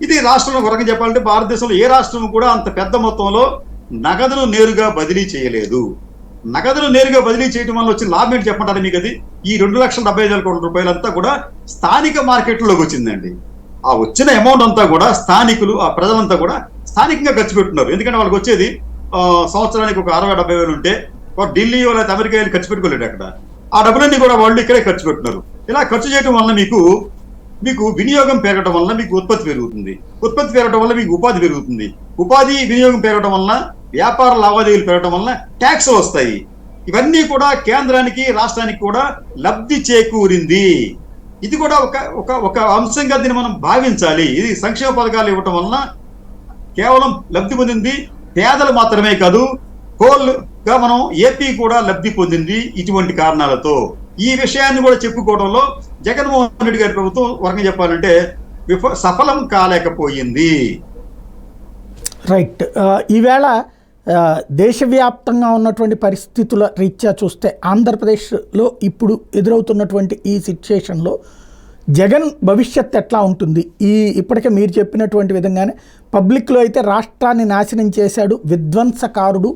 ఇది రాష్ట్రంలో ఒక రకంగా చెప్పాలంటే భారతదేశంలో ఏ రాష్ట్రం కూడా అంత పెద్ద మొత్తంలో నగదును నేరుగా బదిలీ చేయలేదు. నగదును నేరుగా బదిలీ చేయడం వల్ల వచ్చిన లాభం ఏంటి చెప్పంటారు మీకు? అది ఈ 2,75,000 కోట్ల రూపాయలంతా కూడా స్థానిక మార్కెట్లోకి వచ్చిందండి. ఆ వచ్చిన అమౌంట్ అంతా కూడా స్థానికులు, ఆ ప్రజలంతా కూడా స్థానికంగా ఖర్చు పెట్టున్నారు. ఎందుకంటే వాళ్ళకి వచ్చేది సంవత్సరానికి ఒక 60-70 వేలు ఉంటే ఢిల్లీ లేకపోతే అమెరికా వెళ్ళి ఖర్చు పెట్టుకోలేదు. అక్కడ ఆ డబ్బులన్నీ కూడా వాళ్ళు ఇక్కడే ఖర్చు పెట్టున్నారు. ఇలా ఖర్చు చేయడం వల్ల మీకు వినియోగం పెరగడం వల్ల మీకు ఉత్పత్తి పెరుగుతుంది. ఉత్పత్తి పెరగడం వల్ల మీకు ఉపాధి పెరుగుతుంది. ఉపాధి వినియోగం పెరగడం వల్ల వ్యాపార లావాదేవీలు పెరగడం వల్ల ట్యాక్స్ వస్తాయి. ఇవన్నీ కూడా కేంద్రానికి రాష్ట్రానికి కూడా లబ్ధి చేకూరింది. ఇది కూడా ఒక అంశంగా దీన్ని మనం భావించాలి. ఇది సంక్షేమ పథకాలు ఇవ్వటం వలన కేవలం లబ్ధి పొందింది పేదలు మాత్రమే కాదు, హోల్గా మనం ఏపీ కూడా లబ్ధి పొందింది ఇటువంటి కారణాలతో. ఈ విషయాన్ని కూడా చెప్పుకోవడంలో జగన్మోహన్ రెడ్డి గారి ప్రభుత్వం వరకు చెప్పాలంటే సఫలం కాలేకపోయింది. రైట్. ఈవేళ దేశవ్యాప్తంగా ఉన్నటువంటి పరిస్థితుల రీత్యా చూస్తే ఆంధ్రప్రదేశ్లో ఇప్పుడు ఎదురవుతున్నటువంటి ఈ సిచ్యుయేషన్లో జగన్ భవిష్యత్ ఎట్లా ఉంటుంది? ఇప్పటికే మీరు చెప్పినటువంటి విధంగానే పబ్లిక్లో అయితే రాష్ట్రాన్ని నాశనం చేశాడు, విధ్వంసకారుడు,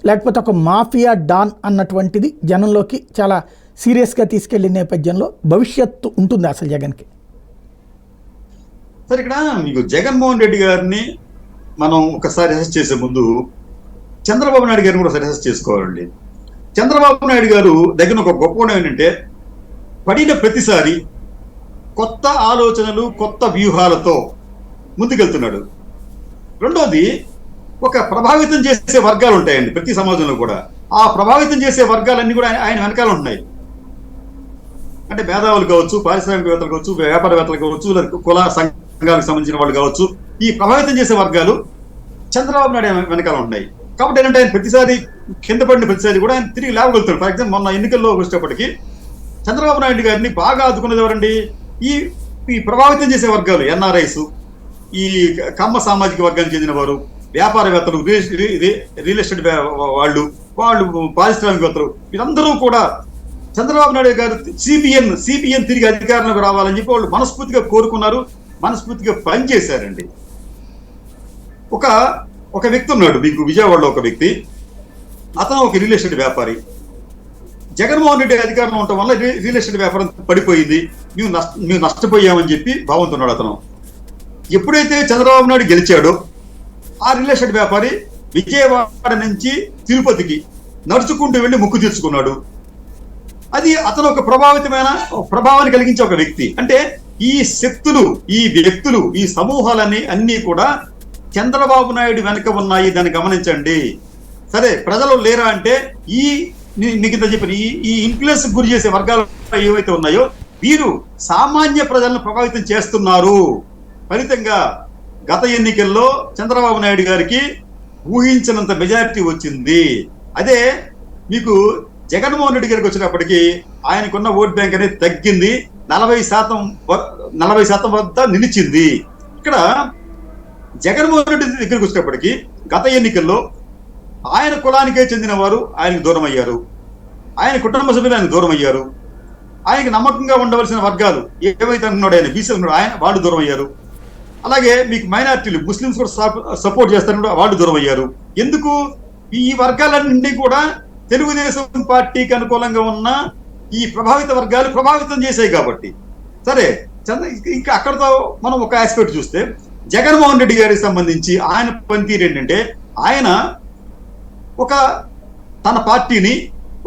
లేకపోతే ఒక మాఫియా డాన్ అన్నటువంటిది జనంలోకి చాలా సీరియస్గా తీసుకెళ్లిన నేపథ్యంలో భవిష్యత్తు ఉంటుంది అసలు జగన్కి? సరే, ఇక్కడ మీకు జగన్మోహన్ రెడ్డి గారిని మనం ఒకసారి అసెస్ చేసే ముందు చంద్రబాబు నాయుడు గారిని కూడా అసెస్ చేసుకోవాలండి. చంద్రబాబు నాయుడు గారు దగ్గర ఒక గొప్ప ఏంటంటే పడిన ప్రతిసారి కొత్త ఆలోచనలు, కొత్త వ్యూహాలతో ముందుకెళ్తున్నాడు. రెండోది, ఒక ప్రభావితం చేసే వర్గాలు ఉంటాయండి ప్రతి సమాజంలో కూడా. ఆ ప్రభావితం చేసే వర్గాలన్నీ కూడా ఆయన వెనకాల ఉంటున్నాయి. అంటే మేధావులు కావచ్చు, పారిశ్రామికవేత్తలు కావచ్చు, వ్యాపారవేత్తలు కావచ్చు, కుల సంఘాలకు సంబంధించిన వాళ్ళు కావచ్చు, ఈ ప్రభావితం చేసే వర్గాలు చంద్రబాబు నాయుడు వెనకాల ఉన్నాయి. కాబట్టి ఏంటంటే ఆయన ప్రతిసారి కింద పడిన ప్రతిసారి కూడా ఆయన తిరిగి లేవగలుగుతాడు. ఫర్ ఎగ్జాంపుల్ మొన్న ఎన్నికల్లో వచ్చేటప్పటికి చంద్రబాబు నాయుడు గారిని బాగా ఆదుకున్నది ఎవరండి? ఈ ప్రభావితం చేసే వర్గాలు, ఎన్ఆర్ఐస్, ఈ కమ్మ సామాజిక వర్గానికి చెందిన వారు, వ్యాపారవేత్తలు, రియల్ ఎస్టేట్ వాళ్ళు, పారిశ్రామికవేత్తలు, వీరందరూ కూడా చంద్రబాబు నాయుడు గారు సిబిఎన్ తిరిగి అధికారంలోకి రావాలని చెప్పి వాళ్ళు మనస్ఫూర్తిగా కోరుకున్నారు, మనస్ఫూర్తిగా పనిచేశారండి. ఒక వ్యక్తి ఉన్నాడు మీకు విజయవాడలో, ఒక వ్యక్తి, అతను ఒక రియల్ ఎస్టేట్ వ్యాపారి. జగన్మోహన్ రెడ్డి అధికారంలో ఉండటం వల్ల రియల్ ఎస్టేట్ వ్యాపారం పడిపోయింది, మేము నష్టపోయామని చెప్పి భావంతున్నాడు అతను. ఎప్పుడైతే చంద్రబాబు నాయుడు గెలిచాడో ఆ రియల్ ఎస్టేట్ వ్యాపారి విజయవాడ నుంచి తిరుపతికి నడుచుకుంటూ వెళ్ళి ముక్కు తీర్చుకున్నాడు. అది అతను ఒక ప్రభావాన్ని కలిగించే ఒక వ్యక్తి. అంటే ఈ శక్తులు, ఈ వ్యక్తులు, ఈ సమూహాలన్నీ కూడా చంద్రబాబు నాయుడు వెనక ఉన్నాయి, దాన్ని గమనించండి. సరే, ప్రజలు లేరా అంటే మీకు చెప్పిన ఈ ఇన్ఫ్లుయెన్స్ గురి చేసే వర్గాలు ఏవైతే ఉన్నాయో వీరు సామాన్య ప్రజలను ప్రభావితం చేస్తున్నారు. ఫలితంగా గత ఎన్నికల్లో చంద్రబాబు నాయుడు గారికి ఊహించినంత మెజారిటీ వచ్చింది. అదే మీకు జగన్మోహన్ రెడ్డి గారికి వచ్చినప్పటికీ ఆయనకున్న ఓట్ బ్యాంక్ అనేది తగ్గింది, 40% వద్ద నిలిచింది. ఇక్కడ జగన్మోహన్ రెడ్డి దగ్గరికి వచ్చినప్పటికీ గత ఎన్నికల్లో ఆయన కులానికే చెందిన వారు ఆయనకు దూరం అయ్యారు, ఆయన కుటుంబ సభ్యులు ఆయన దూరం అయ్యారు, ఆయనకి నమ్మకంగా ఉండవలసిన వర్గాలు ఏవైతే అంటున్నాడు ఆయన బీసీ వాళ్ళు దూరం అయ్యారు. అలాగే మీకు మైనారిటీలు, ముస్లింస్ కూడా సపోర్ట్ చేస్తారని వాళ్ళు దూరం అయ్యారు. ఎందుకు? ఈ వర్గాలన్నీ కూడా తెలుగుదేశం పార్టీకి అనుకూలంగా ఉన్న ఈ ప్రభావిత వర్గాలు ప్రభావితం చేశాయి కాబట్టి. సరే, ఇంకా అక్కడతో మనం ఒక ఆస్పెక్ట్ చూస్తే జగన్మోహన్ రెడ్డి గారికి సంబంధించి ఆయన పనితీరు ఏంటంటే ఆయన తన పార్టీని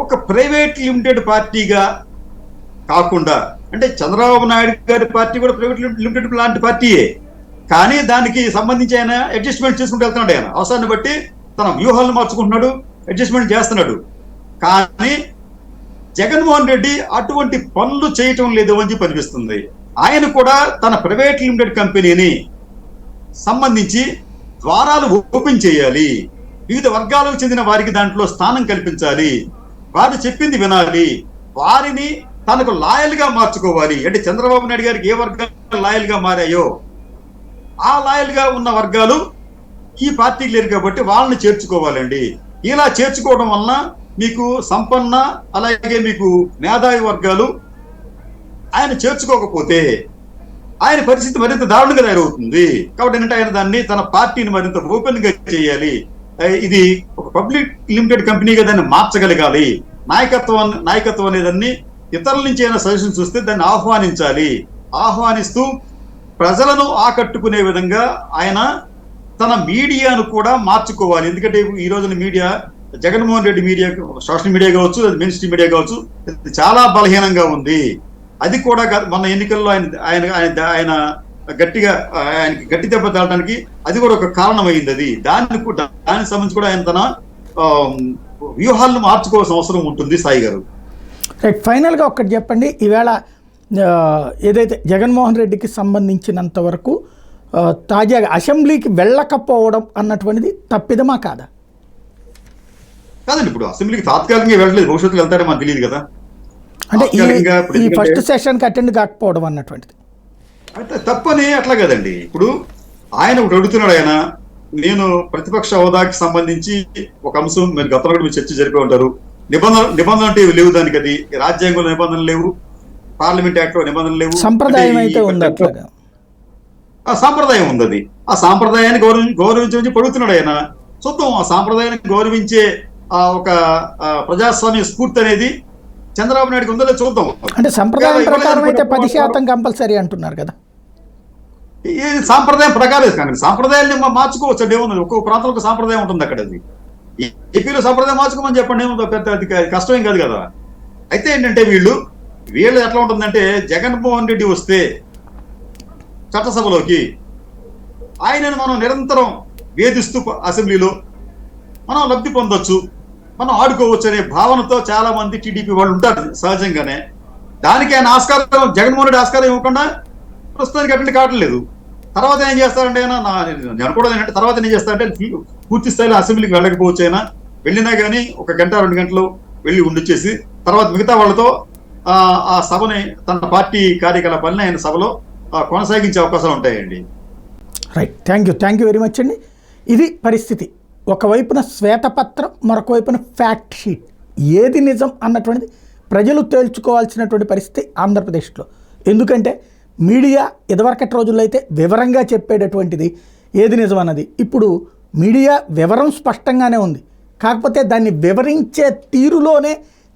ఒక ప్రైవేట్ లిమిటెడ్ పార్టీగా కాకుండా, అంటే చంద్రబాబు నాయుడు గారి పార్టీ కూడా ప్రైవేట్ లిమిటెడ్ లాంటి పార్టీయే, కానీ దానికి సంబంధించి ఆయన అడ్జస్ట్మెంట్ చేసుకుంటూ వెళ్తున్నాడు. ఆయన అవసరాన్ని బట్టి తన వ్యూహాలను మార్చుకుంటున్నాడు, అడ్జస్ట్మెంట్ చేస్తున్నాడు. కానీ జగన్మోహన్ రెడ్డి అటువంటి పనులు చేయటం లేదు అని చెప్పి అనిపిస్తుంది. ఆయన కూడా తన ప్రైవేట్ లిమిటెడ్ కంపెనీని సంబంధించి ద్వారాలు ఓపెన్ చేయాలి, వివిధ వర్గాలకు చెందిన వారికి దాంట్లో స్థానం కల్పించాలి, వారు చెప్పింది వినాలి, వారిని తనకు లాయల్ గా మార్చుకోవాలి. అంటే చంద్రబాబు నాయుడు గారికి ఏ వర్గాలు లాయల్ గా మారాయో ఆ లాయల్ గా ఉన్న వర్గాలు ఈ పార్టీకి లేరు కాబట్టి వాళ్ళని చేర్చుకోవాలండి. ఇలా చేర్చుకోవడం వలన మీకు సంపన్న అలాగే మీకు మేధావి వర్గాలు ఆయన చేర్చుకోకపోతే ఆయన పరిస్థితి మరింత దారుణంగా తయారవుతుంది. కాబట్టి ఏంటంటే ఆయన దాన్ని తన పార్టీని మరింత ఓపెన్ గా చేయాలి. ఇది ఒక పబ్లిక్ లిమిటెడ్ కంపెనీగా దాన్ని మార్చగలగాలి. నాయకత్వం అనేదాన్ని ఇతరుల నుంచి అయినా సజెషన్ చూస్తే దాన్ని ఆహ్వానిస్తూ ప్రజలను ఆకట్టుకునే విధంగా ఆయన తన మీడియాను కూడా మార్చుకోవాలి. ఎందుకంటే ఈ రోజున media, Jaganmohan Reddy media, social media కావచ్చు, మెయిన్ స్ట్రీమ్ మీడియా కావచ్చు, చాలా బలహీనంగా ఉంది. అది కూడా మన ఎన్నికల్లో ఆయన ఆయనకి గట్టి దెబ్బ తాగడానికి అది కూడా ఒక కారణమైంది. దానికి సంబంధించి కూడా ఆయన తన వ్యూహాలను మార్చుకోవాల్సిన అవసరం ఉంటుంది. సాయి గారు, రైట్, ఫైనల్గా ఒక్కటి చెప్పండి. ఈవేళ ఏదైతే జగన్మోహన్ రెడ్డికి సంబంధించినంత వరకు తాజాగా అసెంబ్లీకి వెళ్ళకపోవడం అన్నటువంటిది తప్పిదమా కాదా? కాదండి, ఇప్పుడు అసెంబ్లీకి తాత్కాలికంగా వెళ్ళలేదు, భవిష్యత్తులో వెళ్తారో మనకు తెలియదు కదా. అంటే ఈ ఫస్ట్ సెషన్కి అటెండ్ కాకపోవడం అన్నటువంటిది అంటే తప్పని అట్లా కదండి. ఇప్పుడు ఆయన ఒకటి అడుగుతున్నాడు. ఆయన నేను ప్రతిపక్ష హోదాకి సంబంధించి ఒక అంశం మీరు గతంలో మీరు చర్చ జరిపి ఉంటారు. నిబంధనలు అంటే లేవు దానికి, అది రాజ్యాంగంలో నిబంధనలు లేవు, పార్లమెంట్ యాక్ట్ లో నిబంధనలు లేవు, సంప్రదాయం అయితే ఉంది. ఆ సాంప్రదాయం ఉంది. అది ఆ సాంప్రదాయాన్ని గౌరవించి పడుగుతున్నాడు ఆయన. చూద్దాం, ఆ సాంప్రదాయాన్ని గౌరవించే ఒక ప్రజాస్వామ్య స్ఫూర్తి అనేది చంద్రబాబు నాయుడుకి ఉందో చూద్దాం. అంటే సంప్రదాయం ప్రకారం అయితే 10% కంపల్సరీ అంటున్నారు కదా. ఈ సాంప్రదాయం ప్రకారం కానీ సాంప్రదాయాన్ని మార్చుకోవచ్చు అంటే ఏమున్నది, ఒక్కొక్క ప్రాంతంలో ఒక సాంప్రదాయం ఉంటుంది. అక్కడ అది ఏపీలో సాంప్రదాయం మార్చుకోమని చెప్పండి, ఏముందో పెద్ద అది కష్టమేం కాదు కదా. అయితే ఏంటంటే వీళ్ళు ఎట్లా ఉంటుందంటే, జగన్మోహన్ రెడ్డి వస్తే చట్టసభలోకి ఆయనను మనం నిరంతరం వేధిస్తూ అసెంబ్లీలో మనం లబ్ధి పొందొచ్చు, మనం ఆడుకోవచ్చు అనే భావనతో చాలా మంది టీడీపీ వాళ్ళు ఉంటారు సహజంగానే. దానికి ఆయన ఆస్కారం, జగన్మోహన్ రెడ్డి ఆస్కారం ఇవ్వకుండా ప్రస్తుతానికి అటెండ్ కావట్లేదు. తర్వాత ఏం చేస్తారంటే ఆయన నేను అనుకోవడం ఏంటంటే, తర్వాత ఏం చేస్తారంటే పూర్తి స్థాయిలో అసెంబ్లీకి వెళ్ళకపోవచ్చు. అయినా వెళ్ళినా కానీ 1 గంట 2 గంటలు వెళ్ళి ఉండిచ్చేసి తర్వాత మిగతా వాళ్ళతో ఆ సభని, తన పార్టీ కార్యకలాపాలని ఆయన సభలో కొనసాగించే అవకాశాలు ఉంటాయండి. Right, thank you very much అండి. ఇది పరిస్థితి. ఒకవైపున శ్వేతపత్రం, మరొక వైపున ఫ్యాక్ట్ షీట్, ఏది నిజం అన్నటువంటిది ప్రజలు తేల్చుకోవాల్సినటువంటి పరిస్థితి ఆంధ్రప్రదేశ్లో. ఎందుకంటే మీడియా ఇదివరకటి రోజుల్లో అయితే వివరంగా చెప్పేటటువంటిది ఏది నిజం అన్నది. ఇప్పుడు మీడియా వివరం స్పష్టంగానే ఉంది, కాకపోతే దాన్ని వివరించే తీరులోనే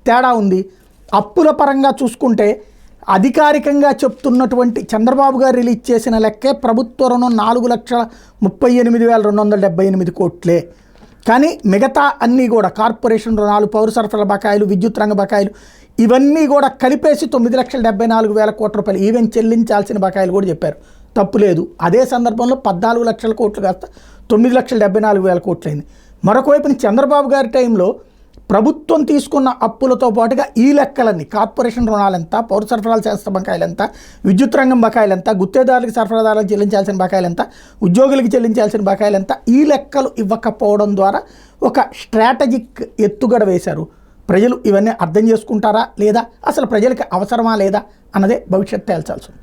తేడా ఉంది. అప్పుల పరంగా చూసుకుంటే అధికారికంగా చెప్తున్నటువంటి చంద్రబాబు గారు రిలీజ్ చేసిన లెక్కే ప్రభుత్వ రుణం 4,38,278 కోట్లే. కానీ మిగతా అన్నీ కూడా కార్పొరేషన్ రుణాలు, పౌర సరఫరాల బకాయిలు, విద్యుత్ రంగ బకాయిలు, ఇవన్నీ కూడా కలిపేసి 9,74,000 కోట్ల రూపాయలు, ఈవెన్ చెల్లించాల్సిన బకాయిలు కూడా చెప్పారు. తప్పులేదు. అదే సందర్భంలో 14 లక్షల కోట్లు కాస్త 9,74,000 కోట్లయింది. మరొక వైపున చంద్రబాబు గారి టైంలో ప్రభుత్వం తీసుకున్న అప్పులతో పాటుగా ఈ లెక్కలన్నీ, కార్పొరేషన్ రుణాలెంత, పౌర సరఫరాల శాస్త్ర బకాయిలెంత, విద్యుత్ రంగం బకాయిలెంత, గుత్తేదారులకు సరఫరాదారులకు చెల్లించాల్సిన బకాయిలెంత, ఉద్యోగులకు చెల్లించాల్సిన బకాయిలెంత, ఈ లెక్కలు ఇవ్వకపోవడం ద్వారా ఒక స్ట్రాటజిక్ ఎత్తుగడ వేశారు. ప్రజలు ఇవన్నీ అర్థం చేసుకుంటారా లేదా, అసలు ప్రజలకు అవసరమా లేదా అన్నదే భవిష్యత్తు తేల్చాల్సి ఉంది.